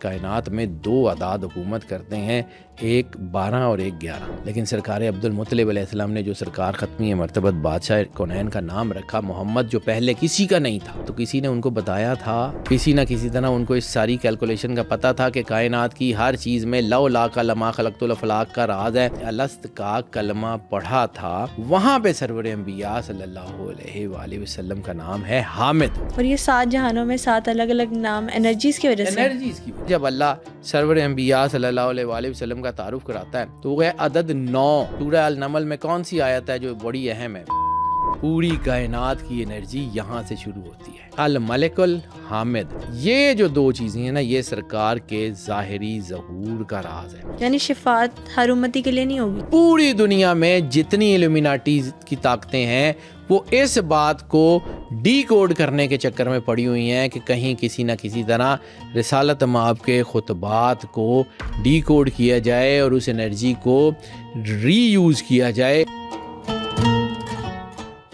کائنات میں 2 اعداد حکومت کرتے ہیں، ایک 12 اور ایک 11، لیکن سرکار عبدالمطلب علیہ السلام نے جو سرکار ختمی مرتبت بادشاہ کونین کا نام رکھا محمد، جو پہلے کسی کا نہیں تھا، تو کسی نے ان کو بتایا تھا، کسی نہ کسی طرح ان کو اس ساری کیلکولیشن کا پتہ تھا کہ کائنات کی ہر چیز میں لو لا کا لما خلقت الافلاق کا راز ہے۔ الست کا کلمہ پڑھا تھا، وہاں پہ سرور انبیاء صلی اللہ علیہ وآلہ وسلم کا نام ہے حامد، اور یہ 7 جہانوں میں 7 الگ الگ نام انرجیز کی وجہ سے۔ جب اللہ سرور انبیاء صلی اللہ علیہ وآلہ وسلم کا تعارف کراتا ہے تو وہ ہے عدد 9۔ سورہ النمل میں کون سی آیت ہے جو بڑی اہم ہے؟ پوری کائنات کی انرجی یہاں سے شروع ہوتی ہے، الملک الحامد۔ یہ جو 2 چیزیں ہیں نا، یہ سرکار کے ظاہری ظہور کا راز ہے، یعنی شفاعت ہر امتی کے لیے نہیں ہوگی۔ پوری دنیا میں جتنی الومیناٹی کی طاقتیں ہیں وہ اس بات کو ڈی کوڈ کرنے کے چکر میں پڑی ہوئی ہیں کہ کہیں کسی نہ کسی طرح رسالت مآب کے خطبات کو ڈی کوڈ کیا جائے اور اس انرجی کو ری یوز کیا جائے۔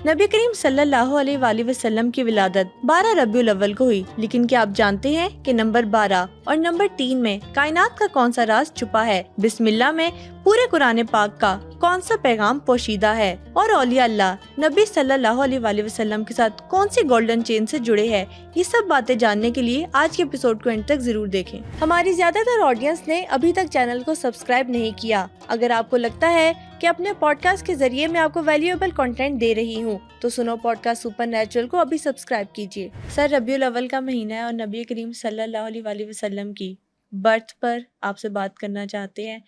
نبی کریم صلی اللہ علیہ وآلہ وسلم کی ولادت 12 ربیع الاول کو ہوئی، لیکن کیا آپ جانتے ہیں کہ نمبر 12 اور نمبر 3 میں کائنات کا کون سا راز چھپا ہے؟ بسم اللہ میں پورے قرآن پاک کا کون سا پیغام پوشیدہ ہے؟ اور اولیاء اللہ نبی صلی اللہ علیہ وآلہ وسلم کے ساتھ کون سی گولڈن چین سے جڑے ہیں؟ یہ سب باتیں جاننے کے لیے آج کے ایپیسوڈ کو اینڈ تک ضرور دیکھیں۔ ہماری زیادہ تر آڈینس نے ابھی تک چینل کو سبسکرائب نہیں کیا۔ اگر آپ کو لگتا ہے کہ اپنے پوڈ کاسٹ کے ذریعے میں آپ کو ویلیویبل کنٹینٹ دے رہی ہوں تو سنو پوڈ کاسٹ سپر نیچرل کو ابھی سبسکرائب کیجیے۔ سر ربیع الاول کا مہینہ ہے اور نبی کریم صلی اللہ علیہ وآلہ وسلم کی برتھ پر آپ سے بات کرنا چاہتے ہیں۔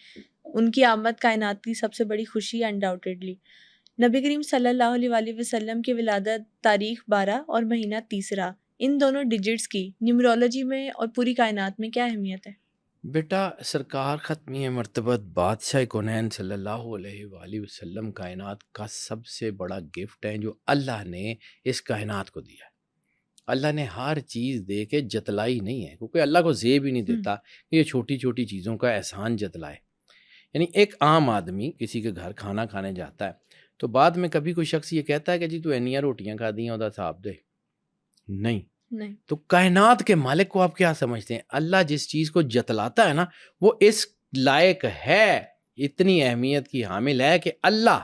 ان کی آمد کائنات کی سب سے بڑی خوشی ہے انڈاؤٹیڈلی۔ نبی کریم صلی اللہ علیہ وآلہ وسلم کی ولادت تاریخ 12 اور مہینہ تیسرا، ان دونوں ڈیجٹس کی نیومرولوجی میں اور پوری کائنات میں کیا اہمیت ہے؟ بیٹا، سرکار ختمی مرتبت بادشاہ کونین صلی اللہ علیہ وآلہ وسلم کائنات کا سب سے بڑا گفٹ ہے جو اللہ نے اس کائنات کو دیا ہے۔ اللہ نے ہر چیز دے کے جتلائی نہیں ہے، کیونکہ اللہ کو زیب ہی نہیں دیتا کہ یہ چھوٹی چھوٹی چیزوں کا احسان جتلائے۔ یعنی ایک عام آدمی کسی کے گھر کھانا کھانے جاتا ہے تو بعد میں کبھی کوئی شخص یہ کہتا ہے کہ جی تو اینیاں روٹیاں کھا دی ہیں ادا صاحب دے، نہیں۔ تو کائنات کے مالک کو آپ کیا سمجھتے ہیں؟ اللہ جس چیز کو جتلاتا ہے نا، وہ اس لائق ہے، اتنی اہمیت کی حامل ہے کہ اللہ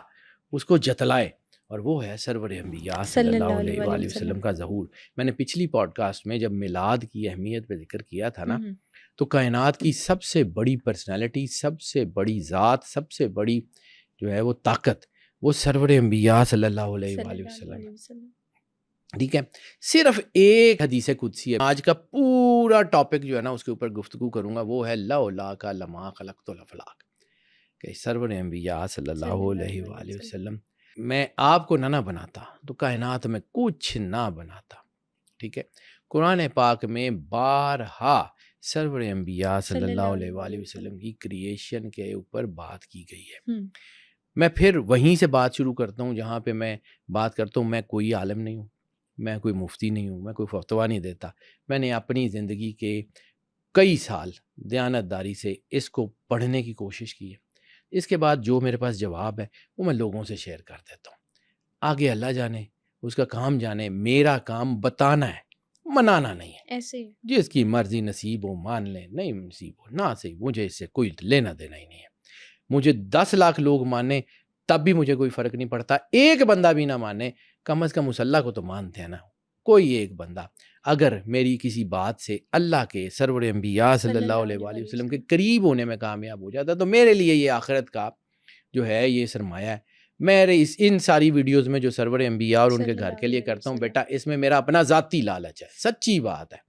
اس کو جتلائے، اور وہ ہے سرور انبیاء صلی اللہ علیہ وآلہ وسلم کا ظہور۔ میں نے پچھلی پوڈ کاسٹ میں جب میلاد کی اہمیت پہ ذکر کیا تھا نا، تو کائنات کی سب سے بڑی پرسنالٹی، سب سے بڑی ذات، سب سے بڑی جو ہے وہ طاقت، وہ سرور انبیاء صلی اللہ علیہ وآلہ وسلم۔ ٹھیک ہے، صرف ایک حدیث قدسی ہے، آج کا پورا ٹاپک جو ہے نا اس کے اوپر گفتگو کروں گا، وہ ہے لولا کا لما خلقت الافلاق، کہ سرور انبیاء صلی اللہ علیہ وآلہ وسلم میں آپ کو نہ بناتا تو کائنات میں کچھ نہ بناتا۔ ٹھیک ہے، قرآن پاک میں بارہا سرور انبیاء صلی اللہ علیہ وآلہ وسلم کی کریشن کے اوپر بات کی گئی ہے۔ میں پھر وہیں سے بات شروع کرتا ہوں جہاں پہ میں بات کرتا ہوں میں کوئی عالم نہیں ہوں، میں کوئی مفتی نہیں ہوں، میں کوئی فتویٰ نہیں دیتا۔ میں نے اپنی زندگی کے کئی سال دیانتداری سے اس کو پڑھنے کی کوشش کی ہے۔ اس کے بعد جو میرے پاس جواب ہے وہ میں لوگوں سے شیئر کر دیتا ہوں۔ آگے اللہ جانے، اس کا کام جانے، میرا کام بتانا ہے، منانا نہیں ہے۔ ایسے جس کی مرضی نصیب ہو مان لیں، نہیں نصیب ہو نہ صحیح، مجھے اس سے کوئی لینا دینا ہی نہیں ہے۔ مجھے 10 لاکھ لوگ مانے تب بھی مجھے کوئی فرق نہیں پڑتا، ایک بندہ بھی نہ مانے، کم از کم اس اللہ کو تو مانتے ہیں نا، کوئی ایک بندہ اگر میری کسی بات سے اللہ کے سرور انبیاء صلی اللہ علیہ وآلہ وسلم کے قریب ہونے میں کامیاب ہو جاتا ہے تو میرے لیے یہ آخرت کا جو ہے یہ سرمایہ ہے۔ میرے ان ساری ویڈیوز میں جو سرور انبیاء اور ان کے گھر کے لیے کرتا ہوں بیٹا، اس میں میرا اپنا ذاتی لالچ ہے، سچی بات ہے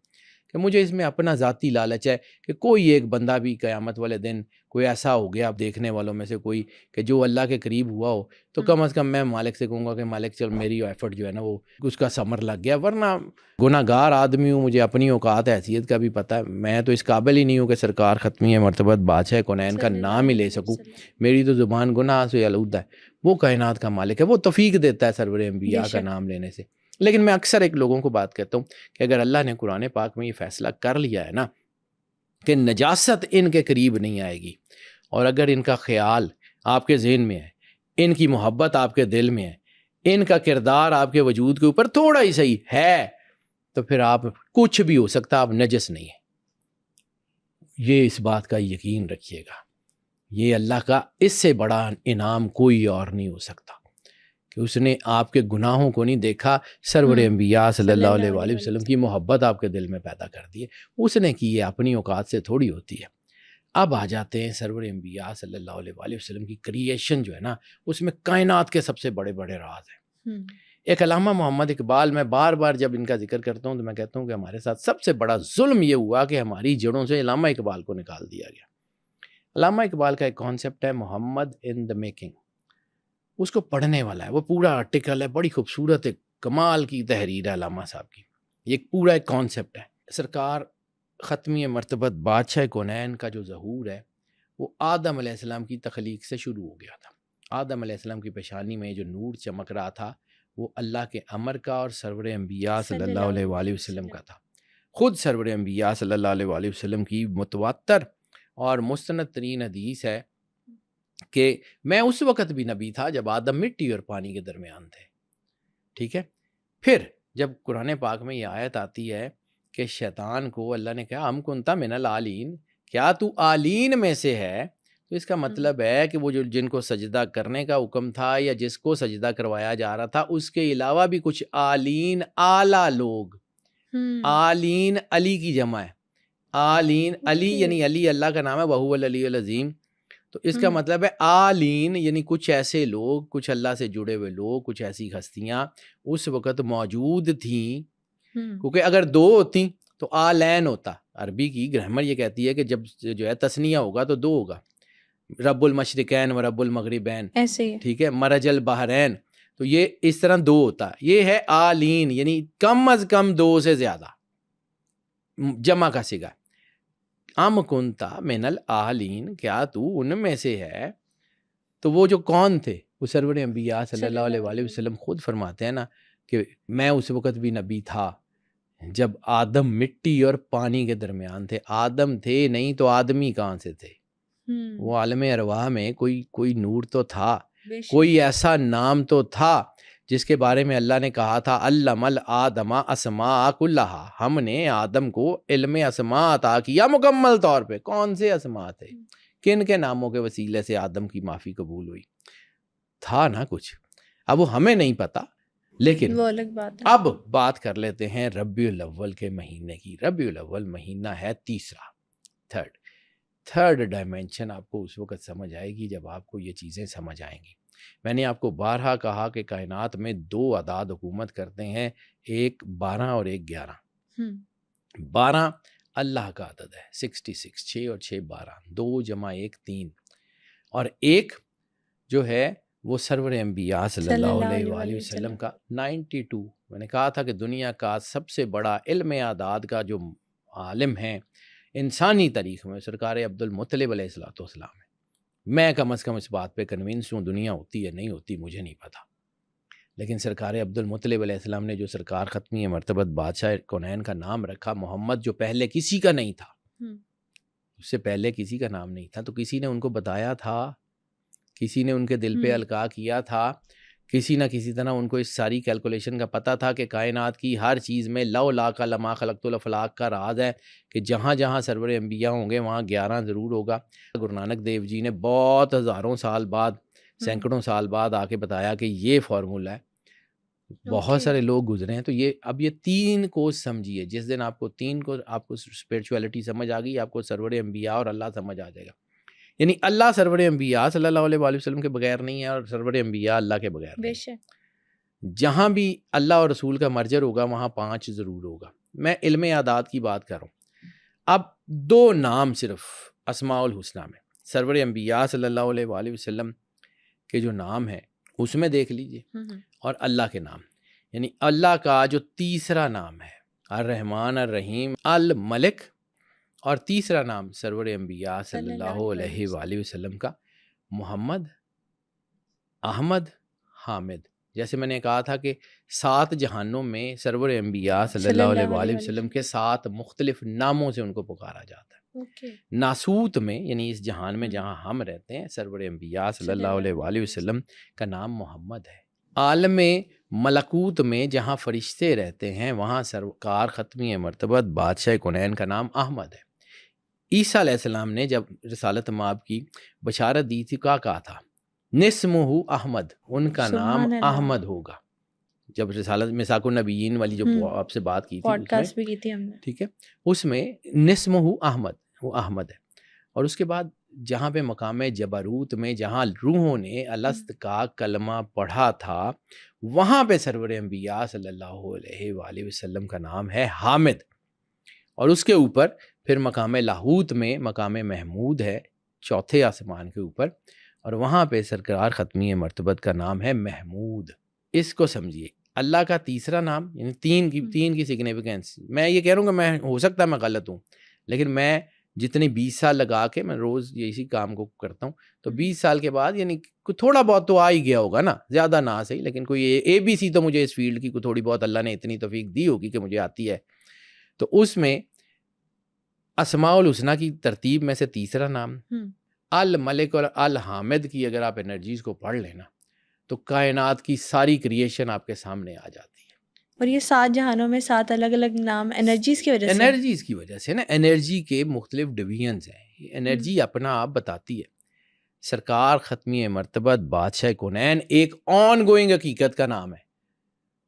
کہ مجھے اس میں اپنا ذاتی لالچ ہے کہ کوئی ایک بندہ بھی قیامت والے دن کوئی ایسا ہو گیا دیکھنے والوں میں سے کوئی کہ جو اللہ کے قریب ہوا ہو، تو کم از کم میں مالک سے کہوں گا کہ مالک چل میری ایفرٹ جو ہے نا وہ اس کا ثمر لگ گیا، ورنہ گناہ گار آدمی ہوں، مجھے اپنی اوقات حیثیت کا بھی پتہ ہے، میں تو اس قابل ہی نہیں ہوں کہ سرکار ختمی مرتبت بادشاہ کونین کا نام ہی لے سکوں، میری تو زبان گناہ سے آلود ہے۔ وہ کائنات کا مالک ہے، وہ توفیق دیتا ہے سرور انبیاء کا نام لینے سے۔ لیکن میں اکثر ایک لوگوں کو بات کہتا ہوں کہ اگر اللہ نے قرآن پاک میں یہ فیصلہ کر لیا ہے نا کہ نجاست ان کے قریب نہیں آئے گی، اور اگر ان کا خیال آپ کے ذہن میں ہے، ان کی محبت آپ کے دل میں ہے، ان کا کردار آپ کے وجود کے اوپر تھوڑا ہی صحیح ہے، تو پھر آپ کچھ بھی ہو سکتا، آپ نجس نہیں ہیں۔ یہ اس بات کا یقین رکھیے گا، یہ اللہ کا اس سے بڑا انعام کوئی اور نہیں ہو سکتا کہ اس نے آپ کے گناہوں کو نہیں دیکھا، سرور انبیاء صلی اللہ علیہ وآلہ وسلم کی محبت آپ کے دل میں پیدا کر دی ہے، اس نے کی ہے، اپنی اوقات سے تھوڑی ہوتی ہے۔ اب آ جاتے ہیں سرور انبیاء صلی اللہ علیہ وآلہ وسلم کی کریشن جو ہے نا، اس میں کائنات کے سب سے بڑے بڑے راز ہیں۔ ایک علامہ محمد اقبال، میں بار بار جب ان کا ذکر کرتا ہوں تو میں کہتا ہوں کہ ہمارے ساتھ سب سے بڑا ظلم یہ ہوا کہ ہماری جڑوں سے علامہ اقبال کو نکال دیا گیا۔ علامہ اقبال کا ایک کانسیپٹ ہے محمد ان دا میکنگ، اس کو پڑھنے والا ہے، وہ پورا آرٹیکل ہے، بڑی خوبصورت ہے، کمال کی تحریر ہے علامہ صاحب کی، یہ پورا ایک کانسیپٹ ہے۔ سرکار ختمی مرتبت بادشاہ کونین کا جو ظہور ہے وہ آدم علیہ السلام کی تخلیق سے شروع ہو گیا تھا۔ آدم علیہ السلام کی پیشانی میں جو نور چمک رہا تھا وہ اللہ کے امر کا اور سرور انبیاء صلی اللہ علیہ وآلہ وسلم کا تھا۔ خود سرور انبیاء صلی اللہ علیہ وآلہ وسلم کی متواتر اور مستند ترین حدیث ہے کہ میں اس وقت بھی نبی تھا جب آدم مٹی اور پانی کے درمیان تھے، ٹھیک ہے۔ پھر جب قرآن پاک میں یہ آیت آتی ہے کہ شیطان کو اللہ نے کہا ہم کنتا من العالین، کیا تو عالین میں سے ہے، تو اس کا مطلب ہے کہ وہ جو جن کو سجدہ کرنے کا حکم تھا یا جس کو سجدہ کروایا جا رہا تھا اس کے علاوہ بھی کچھ عالین اعلیٰ لوگ، عالین علی کی جمع ہے، عالین علی یعنی علی اللہ کا نام ہے، وہو العلی العظیم، تو اس کا مطلب ہے عالین یعنی کچھ ایسے لوگ، کچھ اللہ سے جڑے ہوئے لوگ، کچھ ایسی ہستیاں اس وقت موجود تھیں، کیونکہ اگر دو ہوتی تو آلین ہوتا۔ عربی کی گرامر یہ کہتی ہے کہ جب جو ہے تثنیہ ہوگا تو دو ہوگا، رب المشرقین و رب المغربین، ایسے ٹھیک ہے، مرج البحرین، تو یہ اس طرح دو ہوتا، یہ ہے آلین یعنی کم از کم دو سے زیادہ، جمع کا صیغہ۔ ام کنتا من العالین، کیا تو ان میں سے ہے، تو وہ جو کون تھے، وہ سرور انبیاء صلی اللہ علیہ وآلہ وسلم خود فرماتے ہیں نا کہ میں اس وقت بھی نبی تھا جب آدم مٹی اور پانی کے درمیان تھے، آدم تھے نہیں تو آدمی کہاں سے تھے، وہ عالم ارواح میں کوئی نور تو تھا، کوئی ایسا نام تو تھا جس کے بارے میں اللہ نے کہا تھا علم الآدم اسماء کلہا، ہم نے آدم کو علم اسماء عطا کیا مکمل طور پہ۔ کون سے اسماء تھے، کن کے ناموں کے وسیلے سے آدم کی معافی قبول ہوئی، تھا نا کچھ، اب وہ ہمیں نہیں پتا، لیکن وہ الگ بات ہے۔ اب بات کر لیتے ہیں ربیع الاول کے مہینے کی۔ ربیع الاول مہینہ ہے تیسرا، تھرڈ ڈائمینشن آپ کو اس وقت سمجھ آئے گی جب آپ کو یہ چیزیں سمجھ آئیں گی۔ میں نے آپ کو بارہا کہا کہ کائنات میں دو اعداد حکومت کرتے ہیں، ایک 12 اور ایک 11۔ 12 اللہ کا عدد ہے، 66، 6 اور 6 12، 2 جمع 1 3، اور ایک جو ہے وہ سرور انبیاء صلی اللہ علیہ وآلہ وسلم کا 92۔ میں نے کہا تھا کہ دنیا کا سب سے بڑا علم اعداد کا جو عالم ہیں انسانی تاریخ میں سرکار عبدالمطلب علیہ السلام ہے۔ میں کم از کم اس بات پہ کنونس ہوں، دنیا ہوتی ہے نہیں ہوتی مجھے نہیں پتا، لیکن سرکار عبدالمطلب علیہ السلام نے جو سرکار ختمی مرتبت بادشاہ کونین کا نام رکھا محمد، جو پہلے کسی کا نہیں تھا، اس سے پہلے کسی کا نام نہیں تھا، تو کسی نے ان کو بتایا تھا، کسی نے ان کے دل پہ القاء کیا تھا، کسی نہ کسی طرح ان کو اس ساری کیلکولیشن کا پتہ تھا کہ کائنات کی ہر چیز میں لولا کا لما خلقت الافلاق کا راز ہے کہ جہاں جہاں سرور انبیاء ہوں گے وہاں 11 ضرور ہوگا۔ گرو نانک دیو جی نے بہت ہزاروں سال بعد، سینکڑوں سال بعد آ کے بتایا کہ یہ فارمولا ہے، بہت سارے لوگ گزرے ہیں۔ تو یہ اب یہ 3 کو سمجھیے، جس دن آپ کو 3 کو آپ کو اسپرچولیٹی سمجھ آ گئی، آپ کو سرور انبیاء اور اللہ سمجھ آ جائے گا۔ یعنی اللہ سرور انبیاء صلی اللہ علیہ وآلہ وسلم کے بغیر نہیں ہے اور سرور انبیاء اللہ کے بغیر نہیں۔ بے شک جہاں بھی اللہ اور رسول کا مرجر ہوگا وہاں 5 ضرور ہوگا۔ میں علم اعداد کی بات کر رہا ہوں۔ اب 2 نام صرف اسماء الحسنہ میں سرور انبیاء صلی اللہ علیہ وآلہ وسلم کے جو نام ہیں اس میں دیکھ لیجئے، اور اللہ کے نام، یعنی اللہ کا جو تیسرا نام ہے الرحمن الرحیم الملک، اور تیسرا نام سرور انبیاء صلی اللہ علیہ وآلہ وسلم کا محمد، احمد، حامد۔ جیسے میں نے کہا تھا کہ 7 جہانوں میں سرور انبیاء صلی اللہ علیہ وآلہ وسلم کے 7 مختلف ناموں سے ان کو پکارا جاتا ہے۔ ناسوت میں یعنی اس جہان میں جہاں ہم رہتے ہیں سرور انبیاء صلی اللہ علیہ وآلہ وسلم کا نام محمد ہے۔ عالم ملکوت میں جہاں فرشتے رہتے ہیں وہاں سرکار ختمی مرتبت بادشاہ کونین کا نام احمد ہے۔ عیسیٰ علیہ السلام نے جب رسالت مآب کی بشارت دی تھی کہا تھا نسمہ احمد، ان کا نام سبحان اللہ، احمد ہوگا. جب رسالت میثاق النبیین والی جو آپ سے بات کی تھی پوڈ اس میں کاسٹ بھی کی تھی ہم نے، ٹھیک ہے، اس میں نسمہ احمد، وہ احمد ہے. اور اس کے بعد جہاں پہ مقام جبروت میں جہاں روحوں نے الست کا کلمہ پڑھا تھا وہاں پہ سرور انبیاء صلی اللہ علیہ وآلہ وسلم کا نام ہے حامد. اور اس کے اوپر پھر مقام لاہوت میں مقام محمود ہے چوتھے آسمان کے اوپر، اور وہاں پہ سرکار ختمی مرتبت کا نام ہے محمود. اس کو سمجھیے، اللہ کا تیسرا نام، یعنی تین کی سگنیفیکینس. میں یہ کہہ رہا ہوں کہ میں ہو سکتا ہے میں غلط ہوں، لیکن میں جتنے 20 سال لگا کے میں روز اسی کام کو کرتا ہوں، تو 20 سال کے بعد یعنی تھوڑا بہت تو آ ہی گیا ہوگا نا، زیادہ نہ صحیح، لیکن کوئی اے بی سی تو مجھے اس فیلڈ کی تھوڑی بہت اللہ نے اتنی توفیق دی ہوگی کہ مجھے آتی ہے. تو اس میں اسماء الحسنہ کی ترتیب میں سے تیسرا نام الملک اور الحامد کی اگر آپ انرجیز کو پڑھ لینا تو کائنات کی ساری کریشن آپ کے سامنے آ جاتی ہے. اور یہ 7 جہانوں میں 7 الگ الگ نام انرجیز کی وجہ سے، انرجیز کی وجہ سے نا، انرجی کے مختلف ڈویژنز ہیں. انرجی اپنا آپ بتاتی ہے. سرکار ختمی مرتبت بادشاہ کونین ایک آن گوئنگ حقیقت کا نام ہے.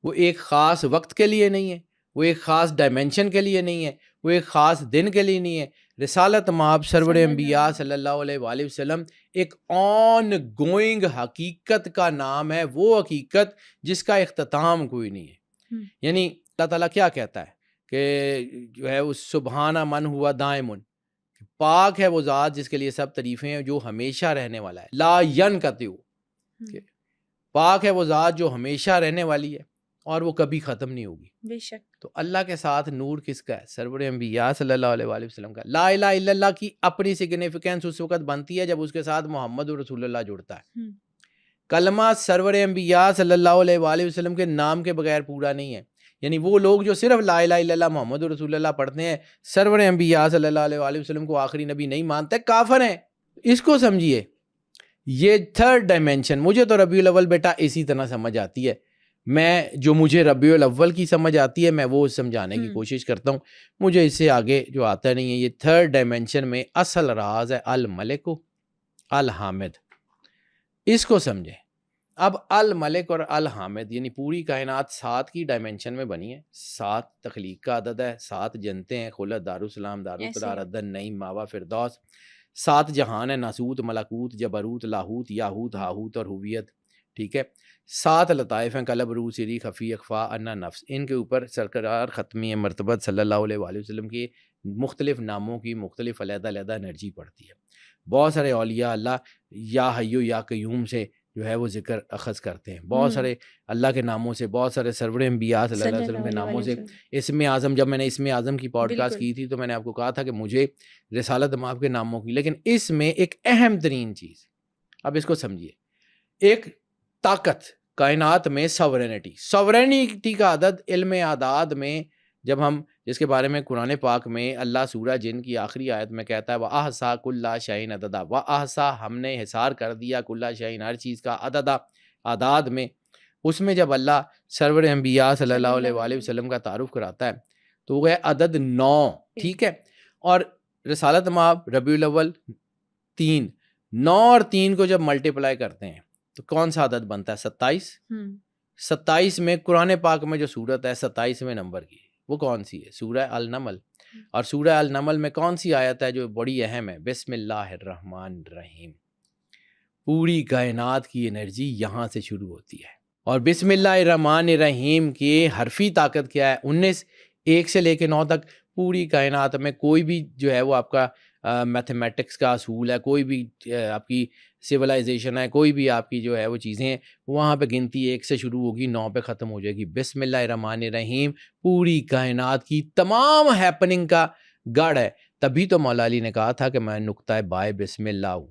وہ ایک خاص وقت کے لیے نہیں ہے، وہ ایک خاص ڈائمنشن کے لیے نہیں ہے، وہ ایک خاص دن کے لیے نہیں ہے. رسالت مآب سرور انبیاء صلی اللہ علیہ وآلہ وسلم ایک آن گوئنگ حقیقت کا نام ہے، وہ حقیقت جس کا اختتام کوئی نہیں ہے. یعنی اللہ تعالیٰ کیا کہتا ہے کہ جو ہے اس سبحان من ہوا دائمن، پاک ہے وہ ذات جس کے لیے سب تعریفیں ہیں، جو ہمیشہ رہنے والا ہے. لا ینقطع، پاک ہے وہ ذات جو ہمیشہ رہنے والی ہے اور وہ کبھی ختم نہیں ہوگی. بے شک. تو اللہ کے ساتھ نور کس کا ہے؟ سرور انبیاء صلی اللہ علیہ وآلہ وسلم کا. لا الہ الا اللہ کی اپنی سگنیفیکینس اس وقت بنتی ہے جب اس کے ساتھ محمد رسول اللہ جڑتا ہے. کلمہ سرور انبیاء صلی اللہ علیہ وآلہ وسلم کے نام کے بغیر پورا نہیں ہے. یعنی وہ لوگ جو صرف لا الہ الا اللہ محمد رسول اللہ پڑھتے ہیں، سرور انبیاء صلی اللہ علیہ وآلہ وسلم کو آخری نبی نہیں مانتے، کافر ہیں. اس کو سمجھیے. یہ تھرڈ ڈائمنشن مجھے تو ربیع الاول بیٹا اسی طرح سمجھ آتی ہے. میں جو مجھے ربیع الاول کی سمجھ آتی ہے میں وہ سمجھانے کی کوشش کرتا ہوں، مجھے اس سے آگے جو آتا نہیں ہے. یہ تھرڈ ڈائمنشن میں اصل راز ہے الملک الحامد. اس کو سمجھیں. اب الملک اور الحامد یعنی پوری کائنات 7 کی ڈائمنشن میں بنی ہے. 7 تخلیق کا عدد ہے، 7 جنتیں ہیں، خلد، دارالسلام، دارالقرار، عدن، نعیم، ماوا، فردوس. 7 جہان ہیں، ناسوت، ملکوت، جبروت، لاہوت، یاہوت، ہاہوت اور ہویت. ٹھیک ہے. 7 لطائف ہیں، قلب، روح، سری، خفی، اخفا، انا، نفس. ان کے اوپر سرکار ختمی مرتبت صلی اللہ علیہ وآلہ وسلم کی مختلف ناموں کی مختلف علیحدہ علیحدہ انرجی پڑتی ہے. بہت سارے اولیاء اللہ یا حیو یا قیوم سے جو ہے وہ ذکر اخذ کرتے ہیں، بہت سارے اللہ کے ناموں سے، بہت سارے سرور انبیاء صلی اللہ علیہ وسلم کے ناموں سے. اسم اعظم، جب میں نے اسم اعظم کی پوڈ کاسٹ کی تھی تو میں نے آپ کو کہا تھا کہ مجھے رسالت مآب کے ناموں کی، لیکن اس میں ایک اہم ترین چیز، اب اس کو سمجھیے، ایک طاقت کائنات میں سورینٹی کا عدد علم اعداد میں جب ہم جس کے بارے میں قرآن پاک میں اللہ سورہ جن کی آخری آیت میں کہتا ہے وَأَحْصَىٰ كُلَّ شَيْءٍ عَدَدًا، وَأَحْصَىٰ ہم نے حصار کر دیا كُلَّ شَيْءٍ ہر چیز کا عددہ اعداد میں. اس میں جب اللہ سرور انبیاء صلی اللہ علیہ وآلہ وسلم کا تعارف کراتا ہے تو وہ ہے عدد 9. ٹھیک ہے. اور رسالت مآب ربیع الاول 3، 9 اور 3 کو جب ملٹیپلائی کرتے ہیں تو کون سا عدد بنتا ہے؟ 27. 27 میں قرآن پاک میں جو سورت ہے 27ویں نمبر کی، وہ کون سی ہے؟ سورہ النمل. اور سورہ النمل میں کون سی آیت ہے جو بڑی اہم ہے؟ بسم اللہ الرحمن الرحیم. پوری کائنات کی انرجی یہاں سے شروع ہوتی ہے. اور بسم اللہ الرحمن الرحیم کی حرفی طاقت کیا ہے؟ 19، 1 سے لے کے 9 تک. پوری کائنات میں کوئی بھی جو ہے وہ آپ کا میتھمیٹکس کا اصول ہے، کوئی بھی آپ کی سیولائزیشن ہے، کوئی بھی آپ کی جو ہے وہ چیزیں ہیں، وہاں پہ گنتی 1 سے شروع ہوگی، 9 پہ ختم ہو جائے گی. بسم اللہ الرحمن الرحیم پوری کائنات کی تمام ہیپننگ کا گڑھ ہے. تبھی تو مولا علی نے کہا تھا کہ میں نقطہ بائے بسم اللہ ہوں.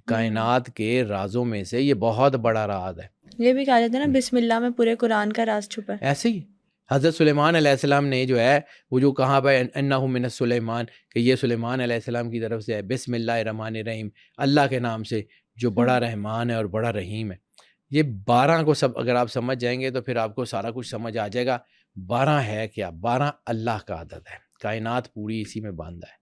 کائنات کے رازوں میں سے یہ بہت بڑا راز ہے. یہ بھی کہا جاتا ہے نا بسم اللہ میں پورے قرآن کا راز چھپا ہے. ایسے ہی حضرت سلیمان علیہ السلام نے جو ہے وہ جو کہا بھائی انہ من سلیمان، کہ یہ سلیمان علیہ السلام کی طرف سے ہے. بسم اللہ الرحمن الرحیم، اللہ کے نام سے جو بڑا رحمان ہے اور بڑا رحیم ہے. یہ 12 کو سب اگر آپ سمجھ جائیں گے تو پھر آپ کو سارا کچھ سمجھ آ جائے گا. 12 ہے کیا؟ 12 اللہ کا عدد ہے. کائنات پوری اسی میں باندھا ہے.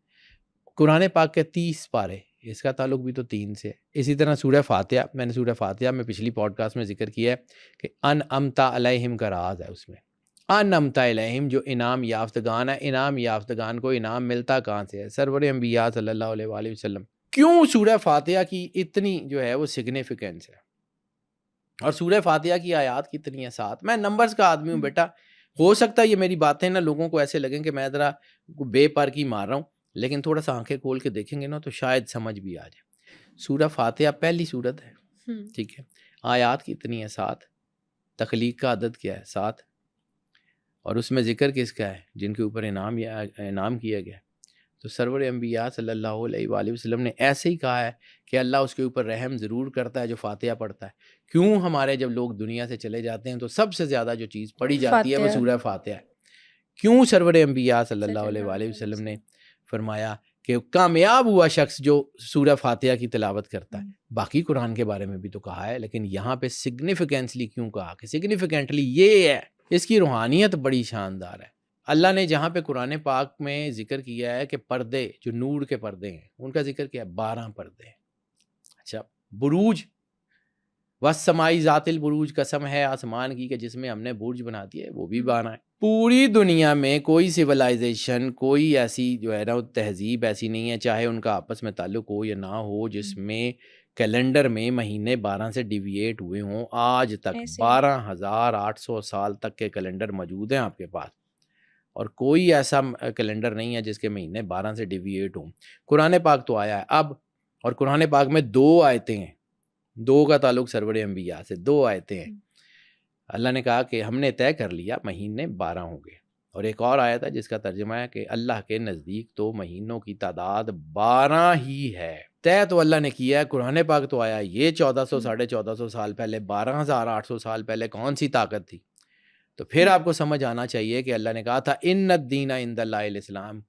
قرآن پاک کے 30 پارے، اس کا تعلق بھی تو 3 سے ہے. اسی طرح سورہ فاتحہ، میں نے سورہ فاتحہ میں پچھلی پوڈ کاسٹ میں ذکر کیا ہے کہ انعمت علیہم کا راز ہے اس میں. انعمت علیہم جو انعام یافتگان ہے، انعام یافتگان کو انعام ملتا کہاں سے ہے؟ سرور انبیاء صلی اللہ علیہ وآلہ وسلم. کیوں سورہ فاتحہ کی اتنی جو ہے وہ سگنیفیکنس ہے اور سورہ فاتحہ کی آیات کتنی ہیں 7؟ میں نمبرز کا آدمی ہوں بیٹا، ہو سکتا ہے یہ میری باتیں نا لوگوں کو ایسے لگیں کہ میں ذرا بے پر کی مار رہا ہوں، لیکن تھوڑا سا آنکھیں کھول کے دیکھیں گے نا تو شاید سمجھ بھی آ جائے. سورہ فاتحہ پہلی سورت ہے، ٹھیک ہے، آیات کتنی ہیں 7، تخلیق کا عدد کیا ہے 7، اور اس میں ذکر کس کا ہے؟ جن کے اوپر انعام کیا گیا. تو سرور انبیاء صلی اللہ علیہ وآلہ وسلم نے ایسے ہی کہا ہے کہ اللہ اس کے اوپر رحم ضرور کرتا ہے جو فاتحہ پڑھتا ہے. کیوں ہمارے جب لوگ دنیا سے چلے جاتے ہیں تو سب سے زیادہ جو چیز پڑھی جاتی ہے وہ سورہ فاتحہ ہے. کیوں سرور انبیاء صلی اللہ علیہ وآلہ وسلم نے فرمایا کہ کامیاب ہوا شخص جو سورہ فاتحہ کی تلاوت کرتا ہے. باقی قرآن کے بارے میں بھی تو کہا ہے، لیکن یہاں پہ سگنیفیکنسلی کیوں کہا کہ سگنیفیکنٹلی یہ ہے، اس کی روحانیت بڑی شاندار ہے. اللہ نے جہاں پہ قرآن پاک میں ذکر کیا ہے کہ پردے جو نور کے پردے ہیں ان کا ذکر کیا ہے، 12 پردے ہیں. اچھا، بروج، والسمائی ذات البروج، قسم ہے آسمان کی کہ جس میں ہم نے برج بنا دیا ہے، وہ بھی 12 ہے. پوری دنیا میں کوئی سویلائزیشن، کوئی ایسی جو ہے نا تہذیب ایسی نہیں ہے، چاہے ان کا آپس میں تعلق ہو یا نہ ہو، جس میں کیلنڈر میں مہینے 12 سے ڈیویٹ ہوئے ہوں. آج تک 12,800 سال تک کے کیلنڈر موجود ہیں آپ کے پاس، اور کوئی ایسا کیلنڈر نہیں ہے جس کے مہینے 12 سے ڈیویٹ ہوں. قرآن پاک تو آیا ہے اب، اور قرآن پاک میں 2 آیتیں ہیں، 2 کا تعلق سرور انبیاء سے، 2 آیتیں ہیں. اللہ نے کہا کہ ہم نے طے کر لیا مہینے 12 ہوں گے، اور ایک اور آیت ہے جس کا ترجمہ ہے کہ اللہ کے نزدیک تو مہینوں کی تعداد 12 ہی ہے. طے تو اللہ نے کیا ہے. قرآن پاک تو آیا یہ 1400 1450 سال پہلے، 12,800 سال پہلے کون سی طاقت تھی؟ تو پھر آپ کو سمجھ آنا چاہیے کہ اللہ نے کہا تھا ان الدین عند اللہ الاسلام،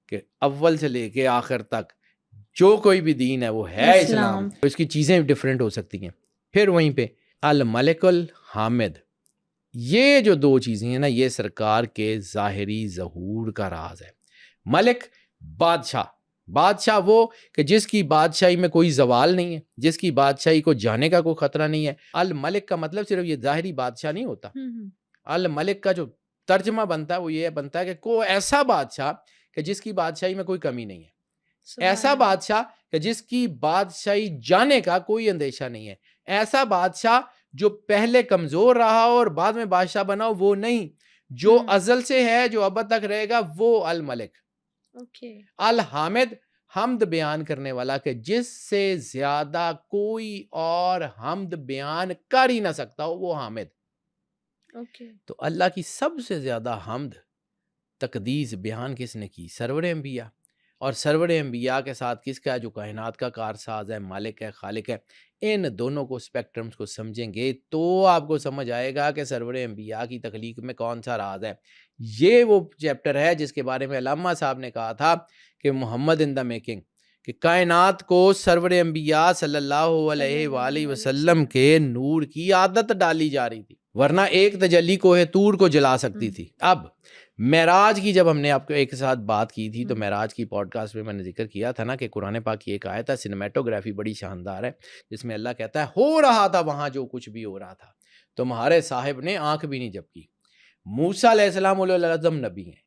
کہ اول سے لے کے آخر تک جو کوئی بھی دین ہے وہ ہے اسلام. اس کی چیزیں ڈیفرنٹ ہو سکتی ہیں. پھر وہیں پہ الملک الحامد، یہ جو 2 چیزیں ہیں نا، یہ سرکار کے ظاہری ظہور کا راز ہے. ملک، بادشاہ، بادشاہ وہ کہ جس کی بادشاہی میں کوئی زوال نہیں ہے، جس کی بادشاہی کو جانے کا کوئی خطرہ نہیں ہے. الملک کا مطلب صرف یہ ظاہری بادشاہ نہیں ہوتا. الملک کا جو ترجمہ بنتا ہے وہ یہ بنتا ہے کہ کوئی ایسا بادشاہ کہ جس کی بادشاہی میں کوئی کمی نہیں ہے، ایسا بادشاہ کہ جس کی بادشاہی جانے کا کوئی اندیشہ نہیں ہے، ایسا بادشاہ جو پہلے کمزور رہا اور بعد میں بادشاہ بنا، وہ نہیں، جو ازل سے ہے، جو اب تک رہے گا، وہ الملک. الحامد، حمد بیان کرنے والا، کہ جس سے زیادہ کوئی اور حمد بیان کر ہی نہ سکتا ہو، وہ حامد. تو اللہ کی سب سے زیادہ حمد، تقدیس بیان کس نے کی؟ سرور انبیاء. اور سرور انبیاء کے ساتھ کس کا ہے؟ جو کائنات کا کارساز ہے، مالک ہے، خالق ہے. ان دونوں کو اسپیکٹرمز کو سمجھیں گے تو آپ کو سمجھ آئے گا کہ سرور انبیاء کی تخلیق میں کون سا راز ہے. یہ وہ چیپٹر ہے جس کے بارے میں علامہ صاحب نے کہا تھا کہ محمد ان دا میکنگ، کہ کائنات کو سرور انبیاء صلی اللہ علیہ وآلہ وسلم کے نور کی عادت ڈالی جا رہی تھی، ورنہ ایک تجلی کوہ طور کو جلا سکتی تھی. اب معراج کی جب ہم نے آپ کو ایک ساتھ بات کی تھی تو معراج کی پوڈ کاسٹ میں نے ذکر کیا تھا نا کہ قرآن پاک کی ایک آیت ہے، سنیمیٹوگرافی بڑی شاندار ہے، جس میں اللہ کہتا ہے ہو رہا تھا وہاں جو کچھ بھی ہو رہا تھا، تمہارے صاحب نے آنکھ بھی نہیں جھپکی. موسیٰ علیہ السلام اولو العزم نبی ہیں،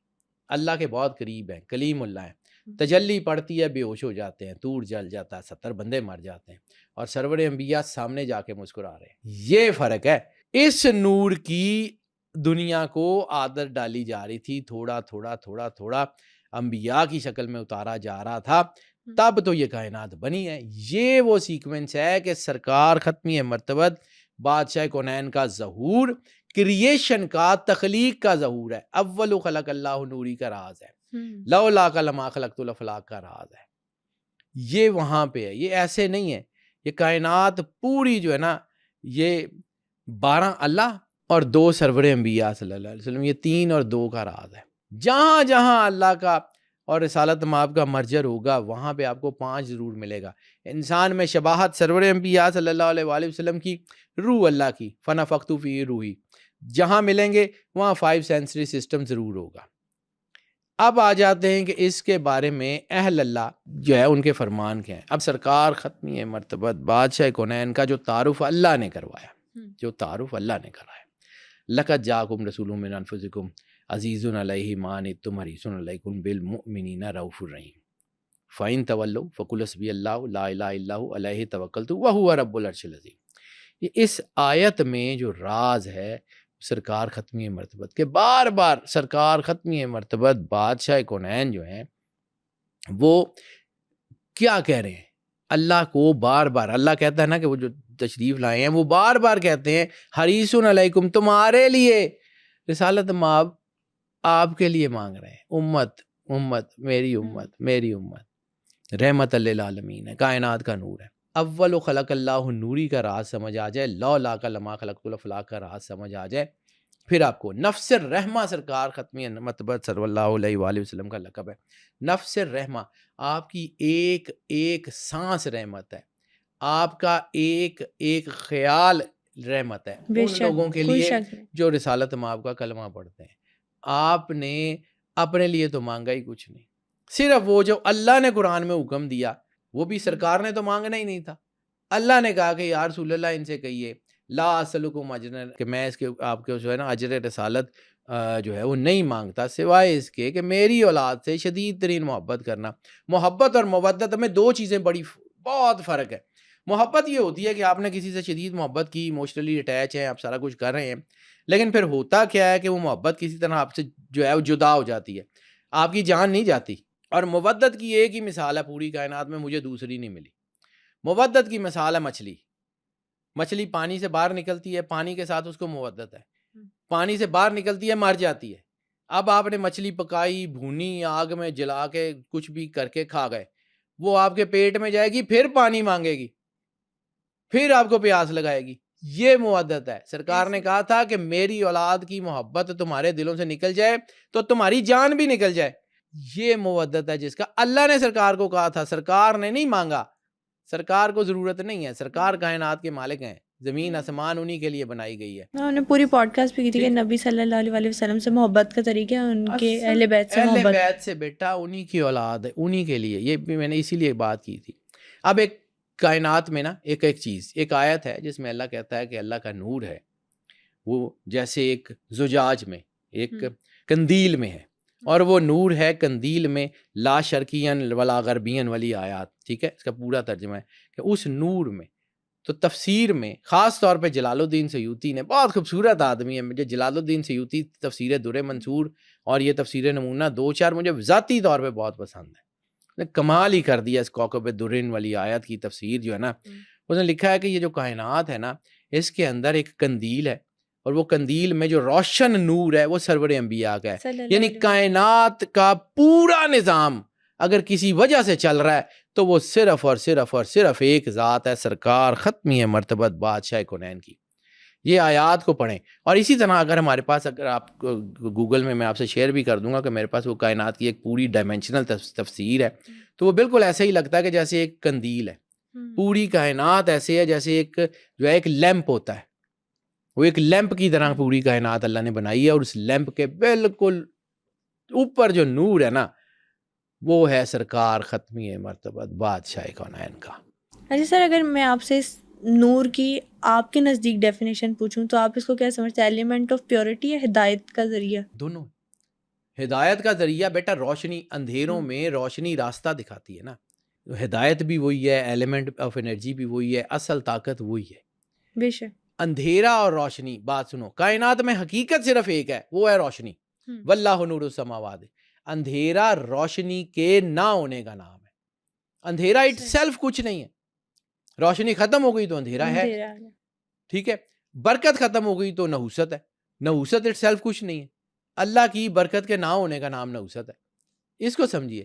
اللہ کے بہت قریب ہیں، کلیم اللہ ہیں. تجلی پڑتی ہے، بے ہوش ہو جاتے ہیں، طور جل جاتا ہے، 70 بندے مر جاتے ہیں، اور سرور انبیاء سامنے جا کے مسکرا رہے ہیں. یہ فرق ہے. اس نور کی دنیا کو عادت ڈالی جا رہی تھی، تھوڑا تھوڑا تھوڑا تھوڑا انبیاء کی شکل میں اتارا جا رہا تھا، تب تو یہ کائنات بنی ہے. یہ وہ سیکوینس ہے کہ سرکار ختمی مرتبت بادشاہ کونین کا ظہور، کریشن کا، تخلیق کا ظہور ہے. اول خلق اللہ نوری کا راز ہے، لولا لما خلقت الافلاق کا راز ہے. یہ وہاں پہ ہے، یہ ایسے نہیں ہے. یہ کائنات پوری جو ہے نا، یہ 12 اللہ اور 2 سرور انبیاء صلی اللہ علیہ وسلم، یہ 3 اور 2 کا راز ہے. جہاں جہاں اللہ کا اور رسالت مآب کا مرجر ہوگا وہاں پہ آپ کو 5 ضرور ملے گا. انسان میں شباہت سرور انبیاء صلی اللہ علیہ وآلہ وسلم کی، روح اللہ کی، فنفخت فیہ روحی، جہاں ملیں گے وہاں 5 سینسری سسٹم ضرور ہوگا. اب آ جاتے ہیں کہ اس کے بارے میں اہل اللہ جو ہے ان کے فرمان کیا ہیں. اب سرکار ختمی مرتبت بادشاہ کونین کا جو تعارف اللہ نے کروایا، جو تعارف اللہ نے کرایا، لقد جاءکم رسول من انفسکم عزیز علیہ ما عنتم حریص علیکم بالمؤمنین رؤوف الرحیم فَإِن تَوَلَّوْا فَقُلْ حَسْبِيَ اللَّهُ لَا الَّهَ إِلَّا هُوَ عَلَيْهِ تَوَكَّلْتُ وَهُوَ رَبُّ الْعَرْشِ الْعَظِيمِ. اس آیت میں جو راز ہے سرکار ختمی مرتبت کہ بار بار سرکار ختمی مرتبت بادشاہ کونین جو ہیں وہ کیا کہہ رہے ہیں اللہ کو، بار بار اللہ کہتا ہے نا کہ وہ جو تشریف لائے ہیں وہ بار بار کہتے ہیں حریص علیکم، تمہارے لیے رسالت مآب آپ کے لیے مانگ رہے ہیں، امت امت میری امت میری امت، رحمت للعالمین ہے، کائنات کا نور ہے. اول خلق اللہ نوری کا راز سمجھ آ جائے، لولا کا لما خلقت الافلاق کا راز سمجھ آ جائے، پھر آپ کو نفس الرحمہ سرکار ختمی مرتبت صلی اللہ علیہ وآلہ وسلم کا لقب ہے. نفس الرحمہ، آپ کی ایک ایک سانس رحمت ہے، آپ کا ایک ایک خیال رحمت ہے ان لوگوں کے لیے جو رسالت مآب کا کلمہ پڑھتے ہیں. آپ نے اپنے لیے تو مانگا ہی کچھ نہیں، صرف وہ جو اللہ نے قرآن میں حکم دیا وہ بھی سرکار نے تو مانگنا ہی نہیں تھا. اللہ نے کہا کہ یا رسول اللہ ان سے کہیے لا اسلکم اجرا، کہ میں اس کے آپ کے جو ہے نا اجر رسالت جو ہے وہ نہیں مانگتا سوائے اس کے کہ میری اولاد سے شدید ترین محبت کرنا. محبت اور مودت میں دو چیزیں بہت فرق ہے. محبت یہ ہوتی ہے کہ آپ نے کسی سے شدید محبت کی، ایموشنلی اٹیچ ہیں، آپ سارا کچھ کر رہے ہیں، لیکن پھر ہوتا کیا ہے کہ وہ محبت کسی طرح آپ سے جو ہے وہ جدا ہو جاتی ہے، آپ کی جان نہیں جاتی. اور مودت کی ایک ہی مثال ہے پوری کائنات میں، مجھے دوسری نہیں ملی. مودت کی مثال ہے مچھلی. مچھلی پانی سے باہر نکلتی ہے، پانی کے ساتھ اس کو مودت ہے، پانی سے باہر نکلتی ہے مر جاتی ہے. اب آپ نے مچھلی پکائی، بھونی، آگ میں جلا کے کچھ بھی کر کے کھا گئے، وہ آپ کے پیٹ میں جائے گی، پھر پانی مانگے گی، پھر آپ کو پیاس لگائے گی. یہ مودت ہے. سرکار نے کہا تھا کہ میری اولاد کی محبت تمہارے دلوں سے نکل جائے تو تمہاری جان بھی نکل جائے. یہ مودت ہے جس کا اللہ نے سرکار کو کہا تھا، سرکار نے نہیں مانگا. سرکار کو ضرورت نہیں ہے، سرکار کائنات کے مالک ہیں، زمین آسمان انہی کے لیے بنائی گئی ہے. ہم نے پوری پوڈ کاسٹ بھی کی تھی کہ نبی صلی اللہ علیہ وسلم سے محبت کا طریقہ ان کے اہل بیت سے محبت، اہل بیت سے بیٹا انہی کی اولاد ہے، انہی کے لیے. یہ بھی میں نے اسی لیے بات کی تھی. اب ایک کائنات میں نا ایک چیز، ایک آیت ہے جس میں اللہ کہتا ہے کہ اللہ کا نور ہے وہ جیسے ایک زجاج میں، ایک قندیل میں ہے، اور وہ نور ہے قندیل میں لا شرقین ولا غربین والی آیات. ٹھیک ہے، اس کا پورا ترجمہ ہے کہ اس نور میں. تو تفسیر میں خاص طور پہ جلال الدین سیوطی نے، بہت خوبصورت آدمی ہے، مجھے جلال الدین سیوطی تفسیر در منصور اور یہ تفسیر نمونہ 2-4 مجھے ذاتی طور پہ بہت پسند ہے. کمال ہی کر دیا اس کوکب درن والی آیت کی تفسیر جو ہے نا. اس نے لکھا ہے کہ یہ جو کائنات ہے نا اس کے اندر ایک قندیل ہے، اور وہ قندیل میں جو روشن نور ہے وہ سرور انبیاء کا ہے. یعنی کائنات کا پورا نظام اگر کسی وجہ سے چل رہا ہے تو وہ صرف اور صرف اور صرف ایک ذات ہے، سرکار ختمی مرتبت بادشاہ کونین کی. یہ آیات کو پڑھیں. اور اسی طرح اگر ہمارے پاس، اگر آپ گوگل میں آپ سے شیئر بھی کر دوں گا کہ میرے پاس وہ کائنات کی ایک پوری ڈائمینشنل تفسیر ہے، تو وہ بالکل ایسے ہی لگتا ہے کہ جیسے ایک قندیل ہے. پوری کائنات ایسے ہے جیسے ایک جو ہے ایک لیمپ ہوتا ہے، وہ ایک لیمپ کی طرح پوری کائنات اللہ نے بنائی ہے. اور اس لیمپ کے بالکل اوپر جو نور ہے نا وہ ہے سرکار ختمی مرتبت بادشاہ کونین کا. اچھا سر، اگر میں آپ سے اس نور کی آپ کے نزدیک ڈیفینیشن پوچھوں تو آپ اس کو کیا سمجھتے ہیں؟ ایلیمنٹ آف پیورٹی یا ہدایت کا ذریعہ؟ دونوں. ہدایت کا ذریعہ بیٹا روشنی، اندھیروں میں روشنی راستہ دکھاتی ہے نا. ہدایت بھی وہی ہے، ایلیمنٹ آف انرجی بھی وہی ہے، اصل طاقت وہی ہے. بے شک. اندھیرا اور روشنی، بات سنو، کائنات میں حقیقت صرف ایک ہے، وہ ہے روشنی. واللہ نور السماوات. اندھیرا روشنی کے نہ ہونے کا نام ہے. اندھیرا اٹ سیلف کچھ نہیں ہے. روشنی ختم ہو گئی تو اندھیرا ہے. ٹھیک ہے، برکت ختم ہو گئی تو نحوست ہے. نحوست اٹ سیلف کچھ نہیں ہے. اللہ کی برکت کے نہ ہونے کا نام نحوست ہے. اس کو سمجھیے.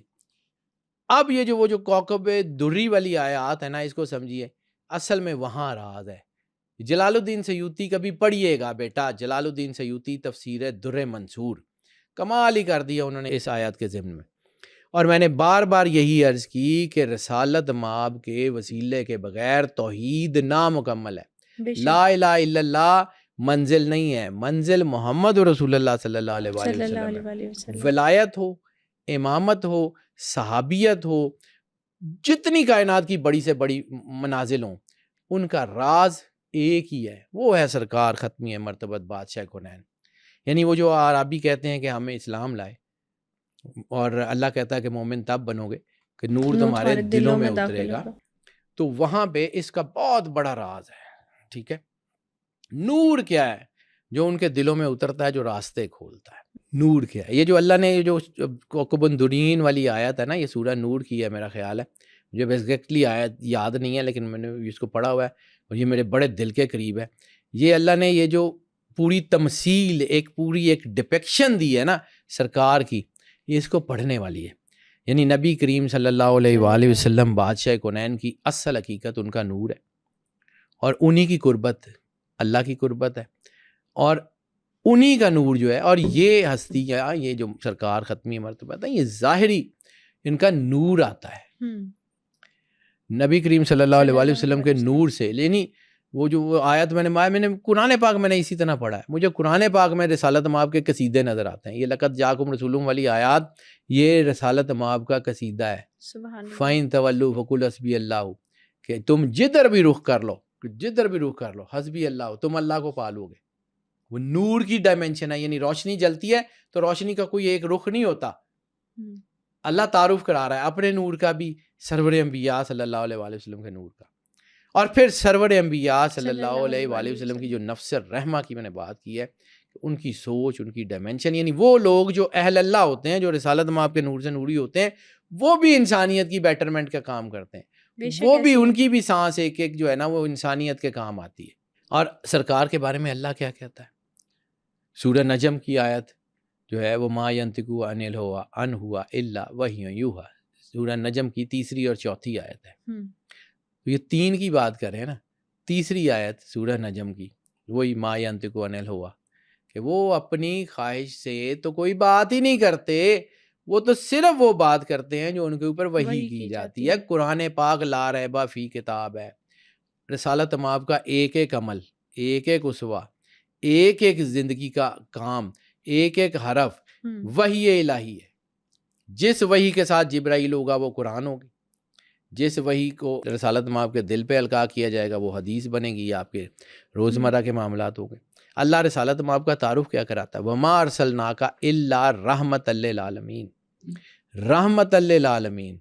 اب یہ جو وہ جو کوکب دری والی آیات ہے نا، اس کو سمجھیے، اصل میں وہاں راز ہے. جلال الدین سیوطی کبھی پڑھیے گا بیٹا، جلال الدین سیوطی تفسیر در منصور، کمال ہی کر دیا انہوں نے اس آیات کے ضمن میں. اور میں نے بار بار یہی عرض کی کہ رسالت مآب کے وسیلے کے بغیر توحید نامکمل ہے. لا الہ الا اللہ منزل نہیں ہے، منزل محمد رسول اللہ صلی اللہ علیہ وسلم. ولایت ہو، امامت ہو، صحابیت ہو، جتنی کائنات کی بڑی سے بڑی منازل ہوں، ان کا راز ایک ہی ہے، وہ ہے سرکار ختمی مرتبت بادشاہ کونین. یعنی وہ جو عربی کہتے ہیں کہ ہمیں اسلام لائے، اور اللہ کہتا ہے کہ مومن تب بنو گے کہ نور تمہارے دلوں میں اترے گا، تو وہاں پہ اس کا بہت بڑا راز ہے. ٹھیک ہے، نور کیا ہے؟ جو ان کے دلوں میں اترتا ہے، جو راستے کھولتا ہے. نور کیا ہے؟ یہ جو اللہ نے جو کوكب درین والی آیت ہے نا، یہ سورہ نور کی ہے میرا خیال ہے، مجھے ایگزیکٹلی آیت یاد نہیں ہے لیکن میں نے اس کو پڑھا ہوا ہے اور یہ میرے بڑے دل کے قریب ہے. یہ اللہ نے یہ جو پوری تمثیل، پوری ایک ڈپیکشن دی ہے نا سرکار کی، یہ اس کو پڑھنے والی ہے. یعنی نبی کریم صلی اللہ علیہ وآلہ وسلم بادشاہ کونین کی اصل حقیقت ان کا نور ہے، اور انہی کی قربت اللہ کی قربت ہے، اور انہی کا نور جو ہے. اور یہ ہستی یہ جو سرکار ختمی مرتبہ ہے، یہ ظاہری ان کا نور آتا ہے نبی کریم صلی اللہ علیہ وآلہ وسلم کے نور سے. یعنی وہ جو آیت میں نے قرآن پاک میں نے اسی طرح پڑھا ہے، مجھے قرآن پاک میں رسالت مآب کے قصیدے نظر آتے ہیں. یہ لقد جاکم رسول والی آیات، یہ رسالت مآب کا قصیدہ ہے. فَإِن تَوَلُّوا فَقُلْ حَسْبِيَ اللَّهُ، کہ تم جدھر بھی رخ کر لو، حسبی اللہ، تم اللہ کو پالو گے. وہ نور کی ڈائمنشن ہے. یعنی روشنی جلتی ہے تو روشنی کا کوئی ایک رخ نہیں ہوتا. اللہ تعارف کرا رہا ہے اپنے نور کا بھی، سرور انبیاء صلی اللہ علیہ وآلہ وسلم کے نور کا. اور پھر سرور انبیاء صلی اللہ علیہ وآلہ وسلم کی جو نفس رحمہ کی میں نے بات کی ہے، ان کی سوچ، ان کی ڈائمنشن، یعنی وہ لوگ جو اہل اللہ ہوتے ہیں، جو رسالت مآب کے نور سے نوری ہوتے ہیں، وہ بھی انسانیت کی بیٹرمنٹ کا کام کرتے ہیں. وہ بھی ان کی بھی سانس ایک ایک جو ہے نا وہ انسانیت کے کام آتی ہے. اور سرکار کے بارے میں اللہ کیا کہتا ہے؟ سورہ نجم کی آیت جو ہے وہ ما ینطق عن الہوا ان ہوا الا وحی یوحی، سورہ نجم کی تیسری اور چوتھی آیت ہے. تو یہ تین کی بات کر رہے ہیں نا. تیسری آیت سورہ نجم کی وہی ما ینطق عن الہوا، کہ وہ اپنی خواہش سے تو کوئی بات ہی نہیں کرتے، وہ تو صرف وہ بات کرتے ہیں جو ان کے اوپر وحی کی جاتی ہے. قرآن پاک لا ریب فی کتاب ہے. رسالت مآب کا ایک ایک عمل، ایک ایک اسوہ، ایک ایک زندگی کا کام، ایک ایک حرف وحی الہی ہے. جس وحی کے ساتھ جبرائیل ہوگا وہ قرآن ہوگی، جس وحی کو رسالت مآب کے دل پہ القاء کیا جائے گا وہ حدیث بنے گی، آپ کے روزمرہ کے معاملات ہوں گے. اللہ رسالت مآب کا تعارف کیا کراتا ہے؟ وَمَا أَرْسَلْنَاكَ إِلَّا رَحْمَةً لِّلْعَالَمِينَ، رحمت للعالمین،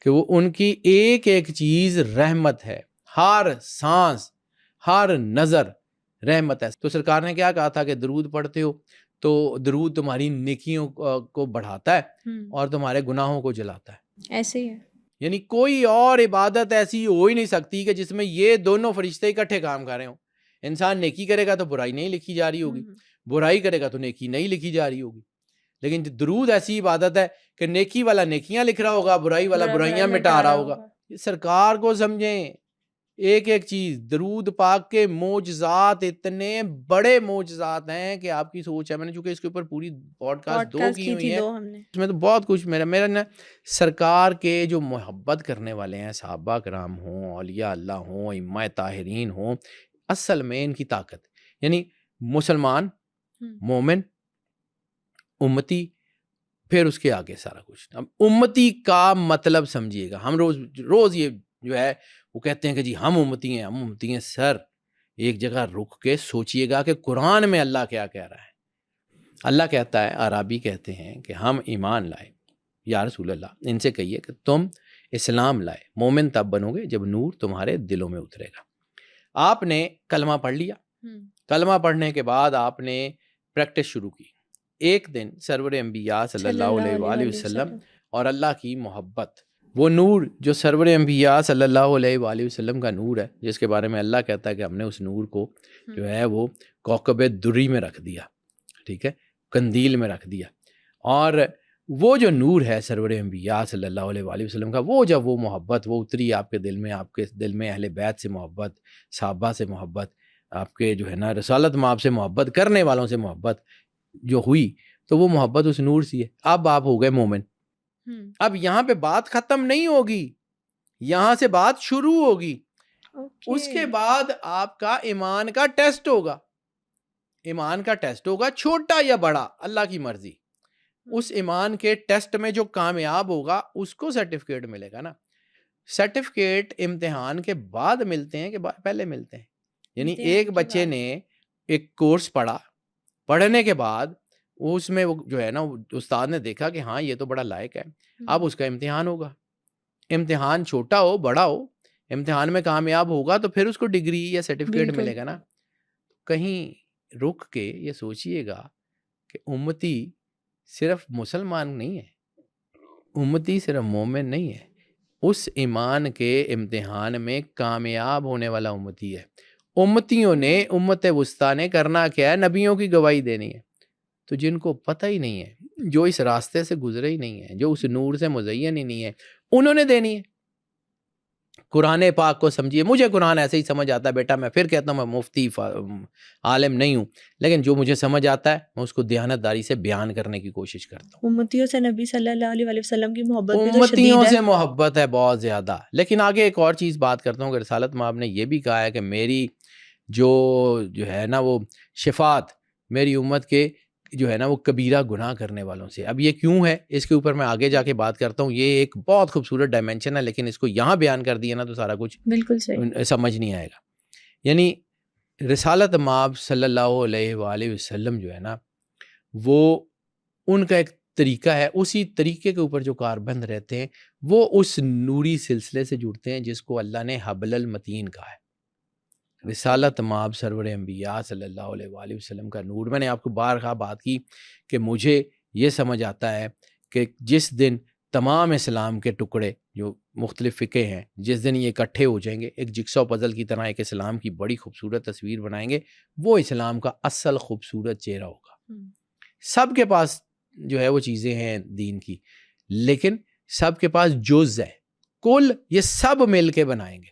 کہ وہ ان کی ایک ایک چیز رحمت ہے، ہر سانس، ہر نظر رحمت ہے. تو سرکار نے کیا کہا تھا کہ درود پڑھتے ہو تو درود تمہاری نیکیوں کو بڑھاتا ہے اور تمہارے گناہوں کو جلاتا ہے. ایسے ہی ہے. یعنی کوئی اور عبادت ایسی ہو ہی نہیں سکتی کہ جس میں یہ دونوں فرشتے اکٹھے کام کر رہے ہوں. انسان نیکی کرے گا تو برائی نہیں لکھی جا رہی ہوگی، برائی کرے گا تو نیکی نہیں لکھی جا رہی ہوگی. لیکن درود ایسی عبادت ہے کہ نیکی والا نیکیاں لکھ رہا ہوگا، برائی والا برائیاں مٹا رہا ہوگا. سرکار کو سمجھیں، ایک ایک چیز. درود پاک کے معجزات اتنے بڑے معجزات ہیں کہ آپ کی سوچ ہے. میں نے چونکہ اس کے اوپر پوری پوڈ کاسٹ 2 کی ہوئی ہیں، اس میں تو بہت کچھ میرا نا سرکار کے جو محبت کرنے والے ہیں، صحابہ کرام ہوں، اولیاء اللہ ہوں، ائمہ طاہرین ہوں، اصل میں ان کی طاقت، یعنی مسلمان، مومن، امتی، پھر اس کے آگے سارا کچھ. اب امتی کا مطلب سمجھیے گا. ہم روز یہ جو ہے وہ کہتے ہیں کہ جی ہم امتی ہیں، ہم امتی ہیں. سر ایک جگہ رک کے سوچئے گا کہ قرآن میں اللہ کیا کہہ رہا ہے. اللہ کہتا ہے، عربی کہتے ہیں کہ ہم ایمان لائے. یا رسول اللہ ان سے کہیے کہ تم اسلام لائے. مومن تب بنو گے جب نور تمہارے دلوں میں اترے گا. آپ نے کلمہ پڑھ لیا، کلمہ پڑھنے کے بعد آپ نے پریکٹس شروع کی. ایک دن سرور انبیاء صلی اللہ علیہ وآلہ وسلم اور اللہ کی محبت، وہ نور جو سرور انبیاء صلی اللہ علیہ وآلہ وسلم کا نور ہے، جس کے بارے میں اللہ کہتا ہے کہ ہم نے اس نور کو جو ہے وہ کوكب دری میں رکھ دیا، ٹھیک ہے، قندیل میں رکھ دیا. اور وہ جو نور ہے سرور انبیاء صلی اللہ علیہ وآلہ وسلم کا، وہ جب وہ محبت وہ اتری آپ کے دل میں، آپ کے دل میں اہل بیت سے محبت، صحابہ سے محبت، آپ کے جو ہے نا رسالت مآب سے محبت کرنے والوں سے محبت جو ہوئی، تو وہ محبت اس نور سی ہے. اب آپ ہو گئے مومن. اب یہاں پہ بات ختم نہیں ہوگی، یہاں سے بات شروع ہوگی. اس کے بعد آپ کا ایمان کا ٹیسٹ ہوگا. ایمان کا ٹیسٹ ہوگا، چھوٹا یا بڑا اللہ کی مرضی. اس ایمان کے ٹیسٹ میں جو کامیاب ہوگا اس کو سرٹیفکیٹ ملے گا نا. سرٹیفکیٹ امتحان کے بعد ملتے ہیں کہ پہلے ملتے ہیں؟ یعنی ایک بچے نے ایک کورس پڑھا، پڑھنے کے بعد اس میں وہ جو ہے نا استاد نے دیکھا کہ ہاں یہ تو بڑا لائق ہے، اب اس کا امتحان ہوگا. امتحان چھوٹا ہو بڑا ہو، امتحان میں کامیاب ہوگا تو پھر اس کو ڈگری یا سرٹیفکیٹ ملے گا نا. کہیں رک کے یہ سوچئے گا کہ امتی صرف مسلمان نہیں ہے، امتی صرف مومن نہیں ہے، اس ایمان کے امتحان میں کامیاب ہونے والا امتی ہے. امتیوں نے، امت وسطیٰ نے کرنا کیا ہے؟ نبیوں کی گواہی دینی ہے. تو جن کو پتہ ہی نہیں ہے، جو اس راستے سے گزرے ہی نہیں ہے، جو اس نور سے مزین ہی نہیں ہے، انہوں نے دینی ہے. قرآن پاک کو سمجھیے. مجھے قرآن ایسے ہی سمجھ آتا ہے بیٹا، میں پھر کہتا ہوں میں مفتی عالم نہیں ہوں، لیکن جو مجھے سمجھ آتا ہے میں اس کو دیانتداری سے بیان کرنے کی کوشش کرتا ہوں. امتیوں سے نبی صلی اللہ علیہ وسلم کی محبت بھی تو امتیوں شدید ہے. سے محبت ہے بہت زیادہ. لیکن آگے ایک اور چیز بات کرتا ہوں کہ رسالت مآب نے یہ بھی کہا ہے کہ میری جو ہے نا وہ شفاعت میری امت کے جو ہے نا وہ کبیرہ گناہ کرنے والوں سے. اب یہ کیوں ہے اس کے اوپر میں آگے جا کے بات کرتا ہوں. یہ ایک بہت خوبصورت ڈائمنشن ہے، لیکن اس کو یہاں بیان کر دیا نا تو سارا کچھ بالکل صحیح سمجھ نہیں آئے گا. یعنی رسالت مآب صلی اللہ علیہ وآلہ وسلم جو ہے نا وہ ان کا ایک طریقہ ہے، اسی طریقے کے اوپر جو کاربند رہتے ہیں وہ اس نوری سلسلے سے جڑتے ہیں جس کو اللہ نے حبل المتین کہا ہے. رسالت مآب سرور انبیاء صلی اللہ علیہ وآلہ وسلم کا نور. میں نے آپ کو بارہا بات کی کہ مجھے یہ سمجھ آتا ہے کہ جس دن تمام اسلام کے ٹکڑے جو مختلف فقہ ہیں، جس دن یہ اکٹھے ہو جائیں گے، ایک جگسا پزل کی طرح ایک اسلام کی بڑی خوبصورت تصویر بنائیں گے، وہ اسلام کا اصل خوبصورت چہرہ ہوگا. سب کے پاس جو ہے وہ چیزیں ہیں دین کی، لیکن سب کے پاس جز ہے، کل یہ سب مل کے بنائیں گے.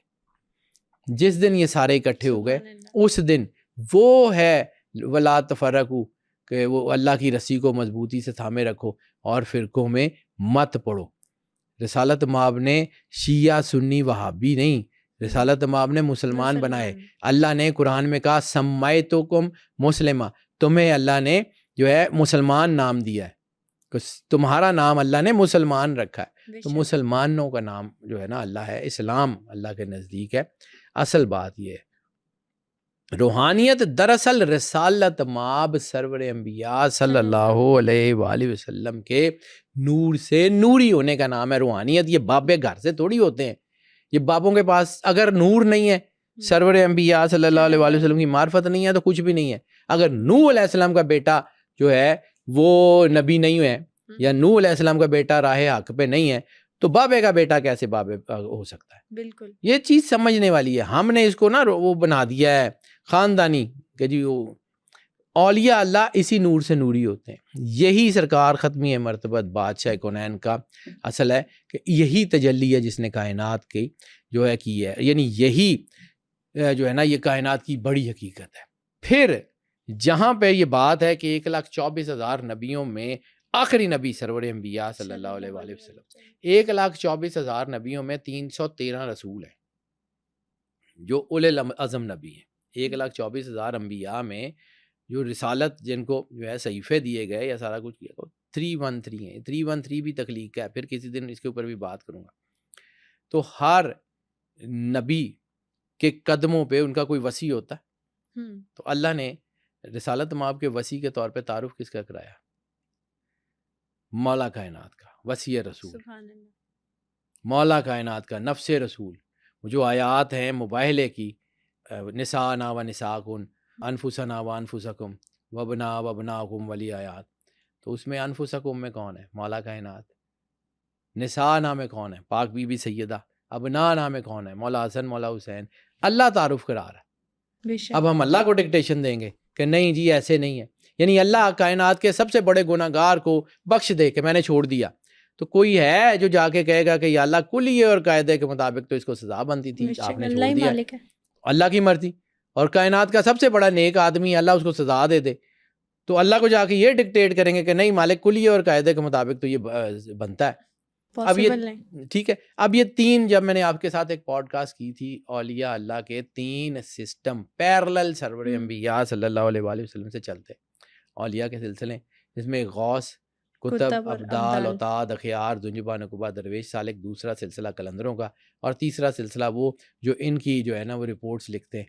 جس دن یہ سارے اکٹھے ہو گئے اس دن وہ ہے ولا تفرقوا، کہ وہ اللہ کی رسی کو مضبوطی سے تھامے رکھو اور فرقوں میں مت پڑو. رسالت مآب نے شیعہ سنی وہابی نہیں، رسالت مآب نے مسلمان بنائے. اللہ نے قرآن میں کہا سمیتکم مسلمہ، تمہیں اللہ نے جو ہے مسلمان نام دیا ہے، تمہارا نام اللہ نے مسلمان رکھا ہے. تو مسلمانوں کا نام جو ہے نا اللہ ہے، اسلام اللہ کے نزدیک ہے. اصل بات یہ ہے روحانیت دراصل رسالت مآب سرور انبیاء صلی اللہ علیہ وآلہ وسلم کے نور سے نوری ہونے کا نام ہے روحانیت. یہ بابے گھر سے تھوڑی ہوتے ہیں، یہ بابوں کے پاس اگر نور نہیں ہے، سرور انبیاء صلی اللہ علیہ وآلہ وسلم کی معرفت نہیں ہے تو کچھ بھی نہیں ہے. اگر نوح علیہ السلام کا بیٹا جو ہے وہ نبی نہیں ہے، یا نوح علیہ السلام کا بیٹا راہ حق پہ نہیں ہے، تو بابے کا بیٹا کیسے بابے ہو سکتا ہے؟ بالکل یہ چیز سمجھنے والی ہے. ہم نے اس کو نا وہ بنا دیا ہے خاندانی کہ جی وہ اولیاء اللہ اسی نور سے نوری ہوتے ہیں. یہی سرکار ختمی مرتبت بادشاہ کونین کا اصل ہے کہ یہی تجلی ہے جس نے کائنات کی جو ہے کی ہے. یعنی یہی جو ہے نا یہ کائنات کی بڑی حقیقت ہے. پھر جہاں پہ یہ بات ہے کہ 1,24,000 نبیوں میں آخری نبی سرور انبیاء صلی اللہ علیہ وآلہ وسلم، 1,24,000 نبیوں میں 313 رسول ہیں جو اولی العزم نبی ہیں. 1,24,000 انبیاء میں جو رسالت جن کو جو ہے صحیفے دیے گئے یا سارا کچھ کیا 313 ہیں. 313 بھی تخلیق کا ہے، پھر کسی دن اس کے اوپر بھی بات کروں گا. تو ہر نبی کے قدموں پہ ان کا کوئی وصی ہوتا ہے. تو اللہ نے رسالت مآب کے وصی کے طور پہ تعارف کس کا کرایا؟ مولا کائنات کا وصی رسول، مولا کائنات کا نفس رسول. جو آیات ہیں مباہلے کی، نساءنا و نساءکم انفسنا و انفسکم وابنا و ابناکم والی آیات، تو اس میں انفسکم میں کون ہے؟ مولا کائنات. نساءنا میں کون ہے؟ پاک بی بی سیدہ. ابنانا میں کون ہے؟ مولا حسن مولا حسین. اللہ تعارف کرا رہا ہے. اب ہم اللہ کو ڈکٹیشن دیں گے کہ نہیں جی ایسے نہیں ہے. یعنی اللہ کائنات کے سب سے بڑے گناہ گار کو بخش دے کہ میں نے چھوڑ دیا، تو کوئی ہے جو جا کے کہے گا کہ یا اللہ کلیے اور قاعدے کے مطابق تو اس کو سزا بنتی تھی، آپ نے چھوڑ دیا؟ اللہ کی مرضی. اور کائنات کا سب سے بڑا نیک آدمی اللہ اس کو سزا دے دے تو اللہ کو جا کے یہ ڈکٹیٹ کریں گے کہ نہیں مالک کلیے اور قاعدے کے مطابق تو یہ بنتا ہے. اب یہ ٹھیک ہے. اب یہ تین، جب میں نے آپ کے ساتھ ایک پوڈ کاسٹ کی تھی اولیاء اللہ کے 3 سسٹم پیرلل سرور انبیاء صلی اللہ علیہ وآلہ وسلم سے چلتے اولیاء کے سلسلے، جس میں غوث کتب، ابدال، اوتاد، اخیار، زنجبہ، نقبہ، درویش، سالک، دوسرا سلسلہ قلندروں کا، اور تیسرا سلسلہ وہ جو ان کی جو ہے نا وہ رپورٹس لکھتے ہیں.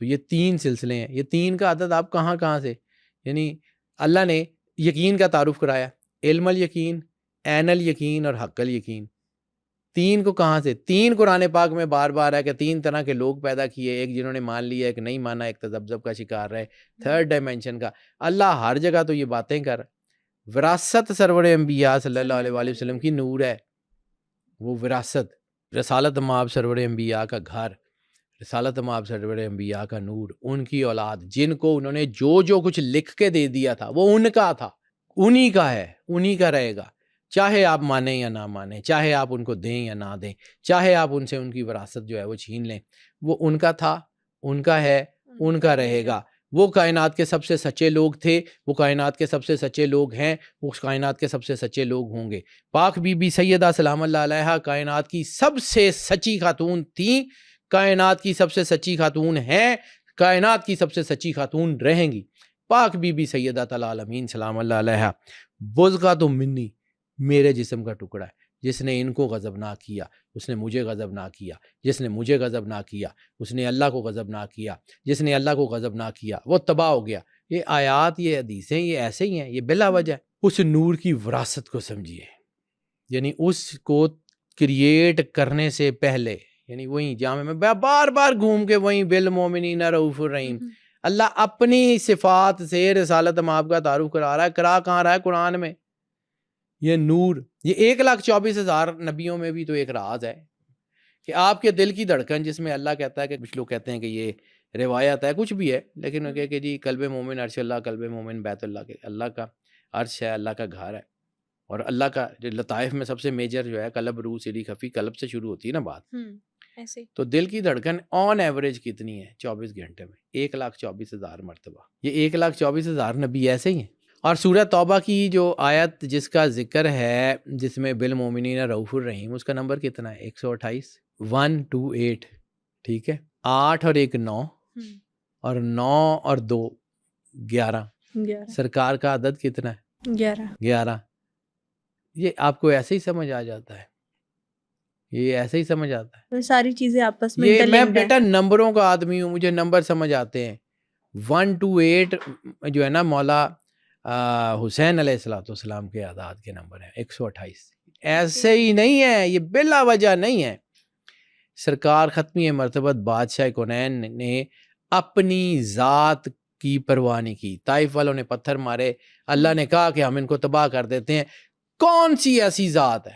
تو یہ 3 سلسلے ہیں. یہ 3 کا عدد آپ کہاں سے، یعنی اللہ نے یقین کا تعارف کرایا، علم الیقین، عین الیقین اور حق الیقین. 3 کو کہاں سے؟ 3 قرآن پاک میں بار بار ہے کہ 3 طرح کے لوگ پیدا کیے، ایک جنہوں نے مان لیا، ایک نہیں مانا، ایک تذبذب کا شکار رہے. 3rd ڈائمینشن کا اللہ ہر جگہ تو یہ باتیں کر. وراثت سرور انبیاء صلی اللہ علیہ وآلہ وسلم کی نور ہے، وہ وراثت، رسالت مآب سرور انبیاء کا گھر، رسالت مآب سرور انبیاء کا نور، ان کی اولاد جن کو انہوں نے جو کچھ لکھ کے دے دیا تھا وہ ان کا تھا، انہی کا ہے، انہی کا رہے گا، چاہے آپ مانیں یا نہ مانیں، چاہے آپ ان کو دیں یا نہ دیں، چاہے آپ ان سے ان کی وراثت جو ہے وہ چھین لیں، وہ ان کا تھا، ان کا ہے، ان کا رہے گا. وہ کائنات کے سب سے سچے لوگ تھے، وہ کائنات کے سب سے سچے لوگ ہیں، وہ کائنات کے سب سے سچے لوگ ہوں گے. پاک بی بی سیدہ سلام اللہ علیہا کائنات کی سب سے سچی خاتون تھیں، کائنات کی سب سے سچی خاتون ہیں، کائنات کی سب سے سچی خاتون رہیں گی. پاک بی بی سیدہ العالمین سلام اللہ علیہا بزغہ تو منی، میرے جسم کا ٹکڑا ہے. جس نے ان کو غضب نہ کیا اس نے مجھے غضب نہ کیا، جس نے مجھے غضب نہ کیا اس نے اللہ کو غضب نہ کیا، جس نے اللہ کو غضب نہ کیا وہ تباہ ہو گیا. یہ آیات، یہ حدیثیں، یہ ایسے ہی ہیں، یہ بلا وجہ. اس نور کی وراثت کو سمجھیے، یعنی اس کو کریٹ کرنے سے پہلے، یعنی وہیں جامع میں بار بار گھوم کے وہیں بالمومنین رؤوف الرحیم، اللہ اپنی صفات سے رسالت مآب کا تعارف کرا رہا ہے. کرا کہاں رہا ہے؟ قرآن میں. یہ نور، یہ 1,24,000 نبیوں میں بھی تو ایک راز ہے کہ آپ کے دل کی دھڑکن، جس میں اللہ کہتا ہے کہ کچھ لوگ کہتے ہیں کہ یہ روایت ہے، کچھ بھی ہے، لیکن وہ کہ جی قلب مومن عرش اللہ، قلب مومن بیت اللہ، کے اللہ کا عرش ہے، اللہ کا گھر ہے. اور اللہ کا جو لطائف میں سب سے میجر جو ہے قلب، روح، سری، خفی، قلب سے شروع ہوتی ہے نا بات. ایسے تو دل کی دھڑکن آن ایوریج کتنی ہے 24 گھنٹے میں؟ 1,24,000 مرتبہ. یہ 1,24,000 نبی ایسے ہی ہیں. اور سورہ توبہ کی جو آیت جس کا ذکر ہے، جس میں بالمومنین رؤوف الرحیم، اس کا نمبر کتنا ہے؟ 128، 128. ٹھیک ہے، 8 اور 1 9، اور 9 اور 2 11. سرکار کا عدد کتنا ہے؟ 11. یہ آپ کو ایسے ہی سمجھ آ جاتا ہے، یہ ایسے ہی سمجھ آتا ہے. ساری چیزیں آپس میں یہ میں بیٹا نمبروں کا آدمی ہوں، مجھے نمبر سمجھ آتے ہیں. 1 to 8 جو ہے نا مولا حسین علیہ السلام کے اعداد کے نمبر ہیں 128. ایسے ہی نہیں ہے، یہ بلا وجہ نہیں ہے. سرکار ختمی مرتبت بادشاہ کونین نے اپنی ذات کی پرواہ نہیں کی. طائف والوں نے پتھر مارے، اللہ نے کہا کہ ہم ان کو تباہ کر دیتے ہیں. کون سی ایسی ذات ہے،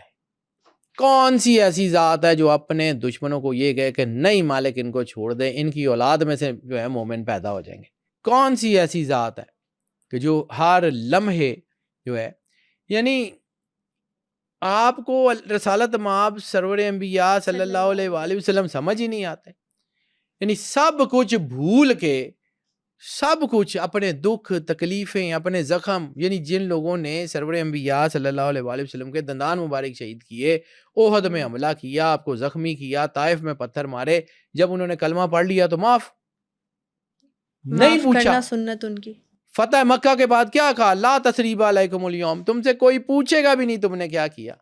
کون سی ایسی ذات ہے جو اپنے دشمنوں کو یہ کہے کہ نہیں مالک ان کو چھوڑ دیں، ان کی اولاد میں سے جو ہے مومن پیدا ہو جائیں گے؟ کون سی ایسی ذات ہے کہ جو ہر لمحے جو ہے، یعنی آپ کو رسالت مآب سرور انبیاء صلی اللہ علیہ وآلہ وسلم سمجھ ہی نہیں آتے. یعنی سب کچھ بھول کے، سب کچھ، اپنے دکھ تکلیفیں، اپنے زخم، یعنی جن لوگوں نے سرور انبیاء صلی اللہ علیہ وآلہ وسلم کے دندان مبارک شہید کیے، احد میں حملہ کیا، آپ کو زخمی کیا، طائف میں پتھر مارے، جب انہوں نے کلمہ پڑھ لیا تو معاف نہیں پوچھا. سنت ان کی. فتح مکہ کے بعد کیا کہا؟ لا تثریب علیکم اليوم، تم سے کوئی پوچھے گا بھی نہیں تم نے کیا کیا.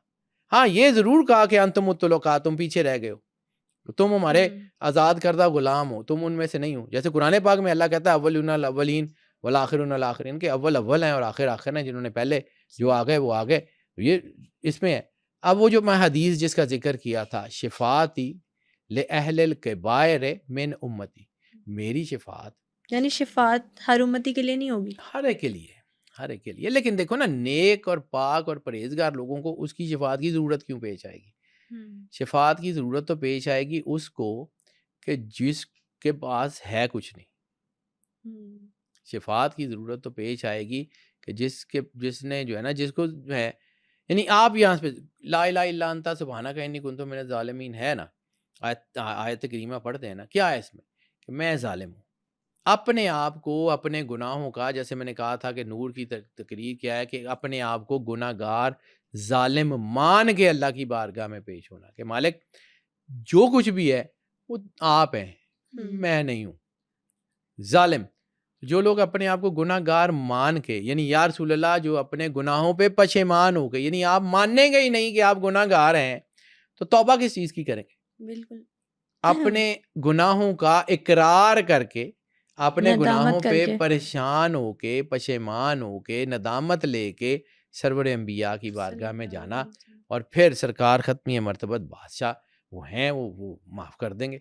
ہاں یہ ضرور کہا کہ انتم الطلقاء، تم پیچھے رہ گئے ہو، تم ہمارے آزاد کردہ غلام ہو، تم ان میں سے نہیں ہو. جیسے قرآن پاک میں اللہ کہتا ہے اولون الاولین والآخرون الاخرین، کہ اول اول ہیں اور آخر آخر ہیں، جنہوں نے پہلے جو آگئے وہ آگئے. یہ اس میں ہے. اب وہ جو میں حدیث جس کا ذکر کیا تھا، شفاعتی لأہل الکبائر من امتی، میری شفاعت، یعنی شفاعت ہر امتی کے لیے نہیں ہوگی، ہر ایک کے لیے، ہر ایک کے لیے. لیکن دیکھو نا، نیک اور پاک اور پرہیزگار لوگوں کو اس کی شفاعت کی ضرورت کیوں پیش آئے گی؟ شفاعت کی ضرورت تو پیش آئے گی اس کو کہ جس کے پاس ہے کچھ نہیں. شفاعت کی ضرورت تو پیش آئے گی کہ جس نے جو ہے نا، جس کو جو ہے، یعنی آپ یہاں پہ لا الہ الا انت سبحانک انی کنت من الظالمین ہے نا، آیت کریمہ پڑھتے ہیں نا، کیا ہے اس میں؟ کہ میں ظالم ہوں. اپنے آپ کو، اپنے گناہوں کا، جیسے میں نے کہا تھا کہ نور کی تقریر کیا ہے کہ اپنے آپ کو گناہ گار، ظالم مان کے اللہ کی بارگاہ میں پیش ہونا کہ مالک جو کچھ بھی ہے وہ آپ ہیں، میں نہیں ہوں. ظالم جو لوگ اپنے آپ کو گناہ گار مان کے، یعنی یا رسول اللہ، جو اپنے گناہوں پہ پشیمان ہو کے، یعنی آپ مانیں گے ہی نہیں کہ آپ گناہ گار ہیں، تو توبہ کس چیز کی کریں گے؟ بالکل اپنے گناہوں کا اقرار کر کے، اپنے گناہوں ندامت کر پہ کے، پریشان ہو کے، پشیمان ہو کے، ندامت لے کے سرور انبیاء کی صلی بارگاہ میں اللہ جانا، علیہ وسلم۔ اور پھر سرکار ختمی مرتبت بادشاہ وہ ہیں، وہ معاف کر دیں گے۔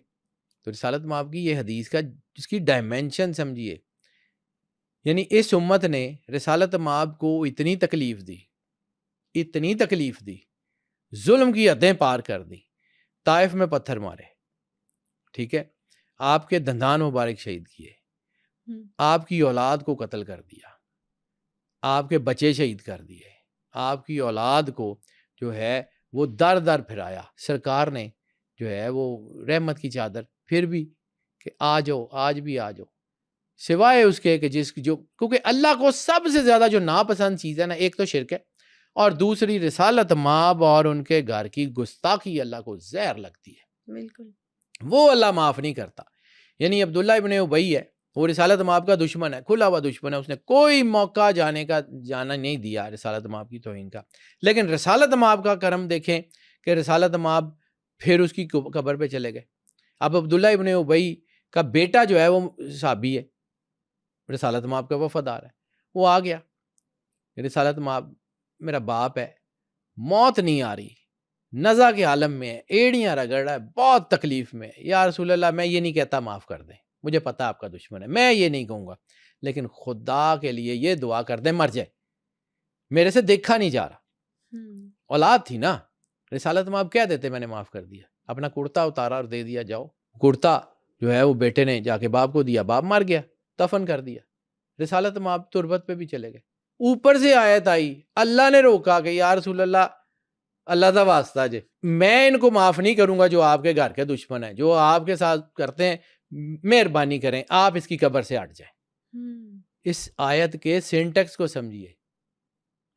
تو رسالت معاف کی یہ حدیث کا جس کی ڈائمینشن سمجھیے، یعنی اس امت نے رسالت معاف کو اتنی تکلیف دی، اتنی تکلیف دی، ظلم کی حدیں پار کر دی، طائف میں پتھر مارے، ٹھیک ہے، آپ کے دندان مبارک شہید کیے، آپ کی اولاد کو قتل کر دیا، آپ کے بچے شہید کر دیے، آپ کی اولاد کو جو ہے وہ در در پھرایا، سرکار نے جو ہے وہ رحمت کی چادر پھر بھی کہ آ جاؤ، آج بھی آ جاؤ، سوائے اس کے کہ کیونکہ اللہ کو سب سے زیادہ جو ناپسند چیز ہے نا، ایک تو شرک ہے، اور دوسری رسالت مآب اور ان کے گھر کی گستاخی اللہ کو زہر لگتی ہے، بالکل وہ اللہ معاف نہیں کرتا۔ یعنی عبداللہ ابن ابی ہے، وہ رسالت مآب کا دشمن ہے، کھلا ہوا دشمن ہے، اس نے کوئی موقع جانا نہیں دیا رسالت مآب کی توہین کا، لیکن رسالت مآب کا کرم دیکھیں کہ رسالت مآب پھر اس کی قبر پہ چلے گئے۔ اب عبداللہ ابن ابی کا بیٹا جو ہے وہ صحابی ہے، رسالت مآب کا وفادار ہے، وہ آ گیا، رسالت مآب میرا باپ ہے، موت نہیں آ رہی، نزع کے عالم میں ہے، ایڑیاں رگڑ رہا ہے، بہت تکلیف میں ہے، یا رسول اللہ میں یہ نہیں کہتا معاف کر دیں، مجھے پتا آپ کا دشمن ہے، میں یہ نہیں کہوں گا، لیکن خدا کے لیے یہ دعا کر دیں مر جائے، میرے سے دیکھا نہیں جا رہا، اولاد تھی نا، رسالت مآب کہہ دیتے میں نے معاف کر دیا، اپنا کرتا اتارا اور دے دیا، جاؤ، کرتا جو ہے وہ بیٹے نے جا کے باپ کو دیا، باپ مر گیا، دفن کر دیا، رسالت مآب تربت پہ بھی چلے گئے۔ اوپر سے آیت آئی، اللہ نے روکا کہ یا رسول اللہ، اللہ کا واسطہ جے، میں ان کو معاف نہیں کروں گا جو آپ کے گھر کے دشمن ہیں، جو آپ کے ساتھ کرتے ہیں، مہربانی کریں آپ اس کی قبر سے ہٹ جائیں۔ اس آیت کے سینٹیکس کو سمجھیے،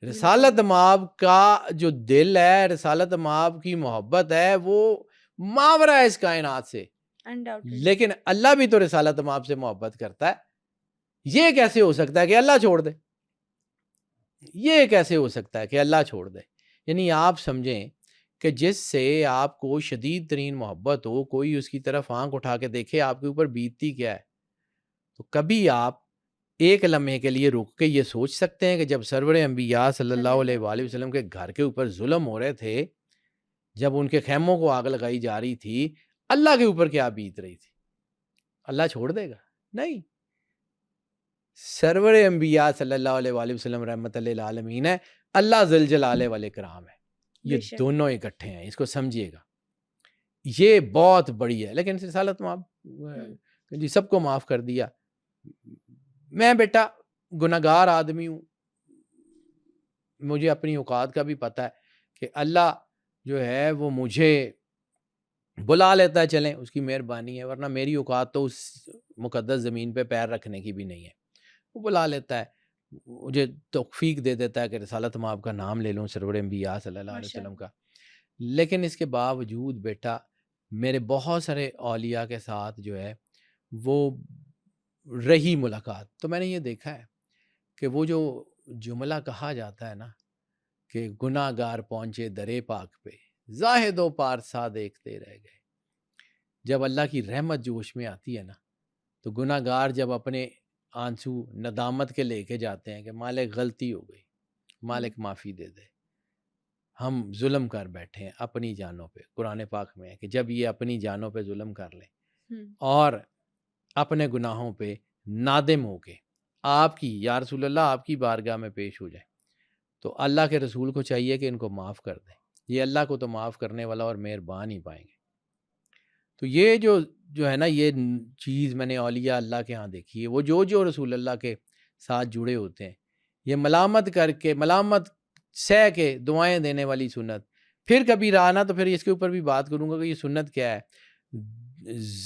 رسالت مآب کا جو دل ہے، رسالت مآب کی محبت ہے، وہ ماورا ہے اس کائنات سے، لیکن اللہ بھی تو رسالت مآب سے محبت کرتا ہے۔ یہ کیسے ہو سکتا ہے کہ اللہ چھوڑ دے؟ یہ کیسے ہو سکتا ہے کہ اللہ چھوڑ دے؟ یعنی آپ سمجھیں کہ جس سے آپ کو شدید ترین محبت ہو، کوئی اس کی طرف آنکھ اٹھا کے دیکھے آپ کے اوپر بیتتی کیا ہے، تو کبھی آپ ایک لمحے کے لیے رک کے یہ سوچ سکتے ہیں کہ جب سرور انبیاء صلی اللہ علیہ وآلہ وسلم کے گھر کے اوپر ظلم ہو رہے تھے، جب ان کے خیموں کو آگ لگائی جا رہی تھی، اللہ کے اوپر کیا بیت رہی تھی؟ اللہ چھوڑ دے گا؟ نہیں، سرور انبیاء صلی اللہ علیہ وآلہ وسلم رحمت للعالمین ہے، اللہ ذل جلالہ والاکرام ہے، یہ دونوں اکٹھے ہیں، اس کو سمجھیے گا، یہ بہت بڑی ہے۔ لیکن رسالت معاف جی سب کو معاف کر دیا، میں بیٹا گناہگار آدمی ہوں، مجھے اپنی اوقات کا بھی پتہ ہے کہ اللہ جو ہے وہ مجھے بلا لیتا ہے، چلیں اس کی مہربانی ہے، ورنہ میری اوقات تو اس مقدس زمین پہ پیر رکھنے کی بھی نہیں ہے، وہ بلا لیتا ہے، مجھے توفیق دے دیتا ہے کہ رسالت مآب کا نام لے لوں، سرور انبیاء صلی اللہ علیہ وسلم کا۔ لیکن اس کے باوجود بیٹا میرے بہت سارے اولیاء کے ساتھ جو ہے وہ رہی ملاقات، تو میں نے یہ دیکھا ہے کہ وہ جو جملہ کہا جاتا ہے نا کہ گناہ گار پہنچے درے پاک پہ، زاہد و پارسا دیکھتے رہ گئے، جب اللہ کی رحمت جوش میں آتی ہے نا، تو گناہ گار جب اپنے آنسو ندامت کے لے کے جاتے ہیں کہ مالک غلطی ہو گئی، مالک معافی دے دے، ہم ظلم کر بیٹھے ہیں اپنی جانوں پہ، قرآن پاک میں ہے کہ جب یہ اپنی جانوں پہ ظلم کر لیں اور اپنے گناہوں پہ نادم ہو کے آپ کی یا رسول اللہ آپ کی بارگاہ میں پیش ہو جائیں، تو اللہ کے رسول کو چاہیے کہ ان کو معاف کر دیں، یہ اللہ کو تو معاف کرنے والا اور مہربان ہی پائیں گے۔ تو یہ جو ہے نا، یہ چیز میں نے اولیاء اللہ کے ہاں دیکھی ہے، وہ جو رسول اللہ کے ساتھ جڑے ہوتے ہیں، یہ ملامت کر کے، ملامت سہ کے دعائیں دینے والی سنت، پھر کبھی رہا نا تو پھر اس کے اوپر بھی بات کروں گا کہ یہ سنت کیا ہے،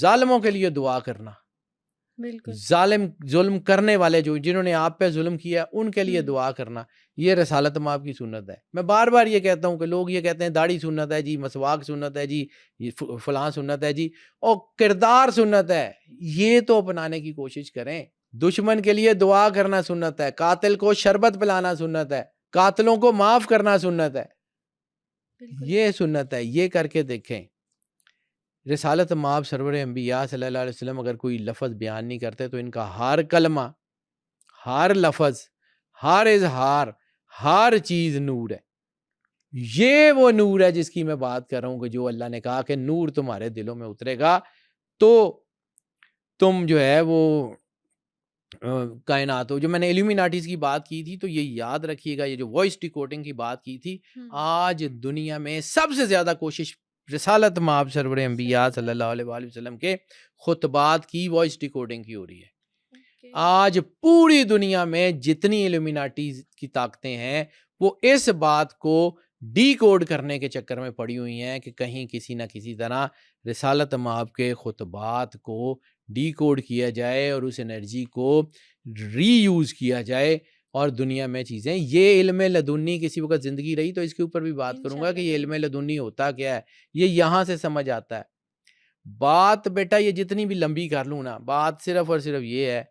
ظالموں کے لیے دعا کرنا، ظلم کرنے والے جنہوں نے آپ پہ ظلم کیا ان کے لیے دعا کرنا، یہ رسالت مآب کی سنت ہے۔ میں بار بار یہ کہتا ہوں کہ لوگ یہ کہتے ہیں داڑھی سنت ہے جی، مسواک سنت ہے جی، فلاں سنت ہے جی، اور کردار سنت ہے، یہ تو اپنانے کی کوشش کریں۔ دشمن کے لیے دعا کرنا سنت ہے, قاتل کو شربت پلانا سنت ہے, قاتلوں کو معاف کرنا سنت ہے, یہ سنت ہے. یہ کر کے دیکھیں. رسالت مآب سرور انبیاء صلی اللہ علیہ وسلم اگر کوئی لفظ بیان نہیں کرتے تو ان کا ہر کلمہ, ہر لفظ, ہر اظہار, ہر چیز نور ہے. یہ وہ نور ہے جس کی میں بات کر رہا ہوں کہ جو اللہ نے کہا کہ نور تمہارے دلوں میں اترے گا تو تم جو ہے وہ کائنات ہو. جو میں نے ایلومیناٹیز کی بات کی تھی تو یہ یاد رکھیے گا, یہ جو وائس ڈیکوڈنگ کی بات کی تھی, آج دنیا میں سب سے زیادہ کوشش رسالت مآب سرور انبیاء صلی اللہ علیہ وآلہ وسلم کے خطبات کی وائس ڈیکوڈنگ کی ہو رہی ہے. آج پوری دنیا میں جتنی ایلومیناٹیز کی طاقتیں ہیں وہ اس بات کو ڈی کوڈ کرنے کے چکر میں پڑی ہوئی ہیں کہ کہیں کسی نہ کسی طرح رسالت مآب کے خطبات کو ڈی کوڈ کیا جائے اور اس انرجی کو ری یوز کیا جائے اور دنیا میں چیزیں. یہ علم لدنی کسی وقت زندگی رہی تو اس کے اوپر بھی بات کروں گا کہ یہ علم لدنی ہوتا کیا ہے. یہ یہاں سے سمجھ آتا ہے. بات بیٹا یہ جتنی بھی لمبی کر لوں نا, بات صرف اور صرف یہ ہے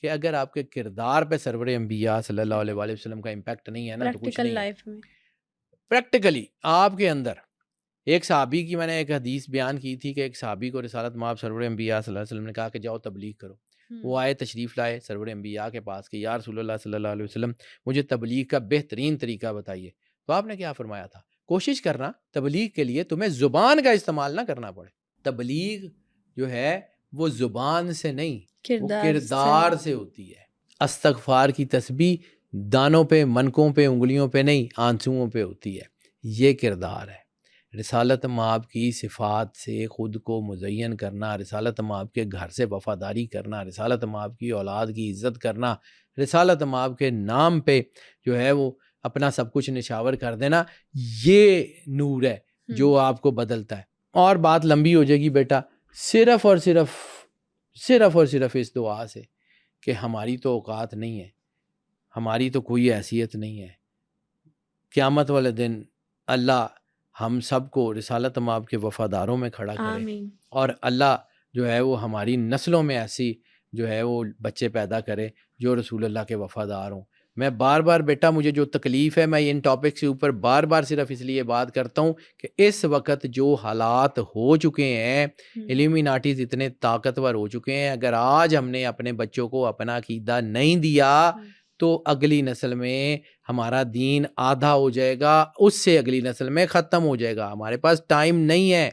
کہ اگر آپ کے کردار پہ سرور انبیاء صلی اللہ علیہ وآلہ وسلم کا امپیکٹ نہیں ہے نا تو کچھ نہیں ہے. پریکٹیکلی آپ کے اندر ایک صحابی کی میں نے ایک حدیث بیان کی تھی کہ ایک صحابی کو رسالت مآب سرور انبیاء صلی اللہ علیہ وسلم نے کہا کہ جاؤ تبلیغ کرو. وہ آئے, تشریف لائے سرور انبیاء کے پاس کہ یا رسول اللہ صلی اللہ علیہ وسلم مجھے تبلیغ کا بہترین طریقہ بتائیے. تو آپ نے کیا فرمایا تھا؟ کوشش کرنا تبلیغ کے لیے تمہیں زبان کا استعمال نہ کرنا پڑے. تبلیغ جو ہے وہ زبان سے نہیں, وہ کردار سے ہوتی ہے. استغفار کی تسبیح دانوں پہ, منکوں پہ, انگلیوں پہ نہیں, آنسوؤں پہ ہوتی ہے. یہ کردار ہے. رسالت مآب کی صفات سے خود کو مزین کرنا, رسالت مآب کے گھر سے وفاداری کرنا, رسالت مآب کی اولاد کی عزت کرنا, رسالت مآب کے نام پہ جو ہے وہ اپنا سب کچھ نشاور کر دینا, یہ نور ہے جو آپ کو بدلتا ہے. اور بات لمبی ہو جائے گی بیٹا, صرف اور صرف اس دعا سے کہ ہماری تو اوقات نہیں ہے, ہماری تو کوئی حیثیت نہیں ہے. قیامت والے دن اللہ ہم سب کو رسالت مآب کے وفاداروں میں کھڑا کرے, اور اللہ جو ہے وہ ہماری نسلوں میں ایسی جو ہے وہ بچے پیدا کرے جو رسول اللہ کے وفادار ہوں. میں بار بار بیٹا مجھے جو تکلیف ہے, میں ان ٹاپک کے اوپر بار بار صرف اس لیے بات کرتا ہوں کہ اس وقت جو حالات ہو چکے ہیں, ایلومیناٹیز اتنے طاقتور ہو چکے ہیں, اگر آج ہم نے اپنے بچوں کو اپنا عقیدہ نہیں دیا تو اگلی نسل میں ہمارا دین آدھا ہو جائے گا, اس سے اگلی نسل میں ختم ہو جائے گا. ہمارے پاس ٹائم نہیں ہے,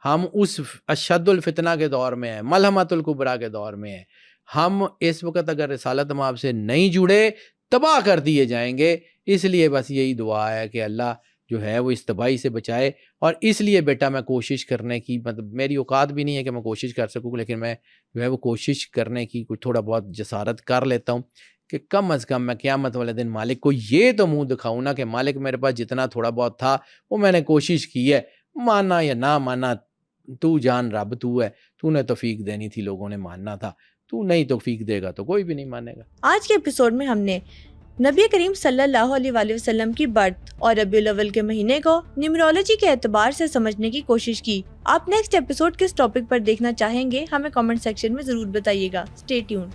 ہم اس اشد الفتنہ کے دور میں ہیں, ملحمۃ الکبریٰ کے دور میں ہیں. ہم اس وقت اگر رسالت مآب سے نہیں جڑے تباہ کر دیے جائیں گے. اس لیے بس یہی دعا ہے کہ اللہ جو ہے وہ اس تباہی سے بچائے. اور اس لیے بیٹا میں کوشش کرنے کی, مطلب میری اوقات بھی نہیں ہے کہ میں کوشش کر سکوں, لیکن میں جو ہے وہ کوشش کرنے کی کچھ تھوڑا بہت جسارت کر لیتا ہوں کہ کم از کم میں قیامت والے دن مالک کو یہ تو منہ دکھاؤں نا کہ مالک میرے پاس جتنا تھوڑا بہت تھا وہ میں نے کوشش کی ہے, مانا یا نہ مانا تو جان رب تو ہے, تو نے توفیق دینی تھی, لوگوں نے ماننا تھا, تو نہیں توفیق دے گا تو کوئی بھی نہیں مانے گا. آج کے ایپیسوڈ میں ہم نے نبی کریم صلی اللہ علیہ وآلہ وسلم کی برتھ اور ربیع الاول کے مہینے کو نیومرولوجی کے اعتبار سے سمجھنے کی کوشش کی. آپ نیکسٹ ایپیسوڈ کس ٹاپک پر دیکھنا چاہیں گے ہمیں کامنٹ سیکشن میں ضرور بتائیے گا. Stay tuned.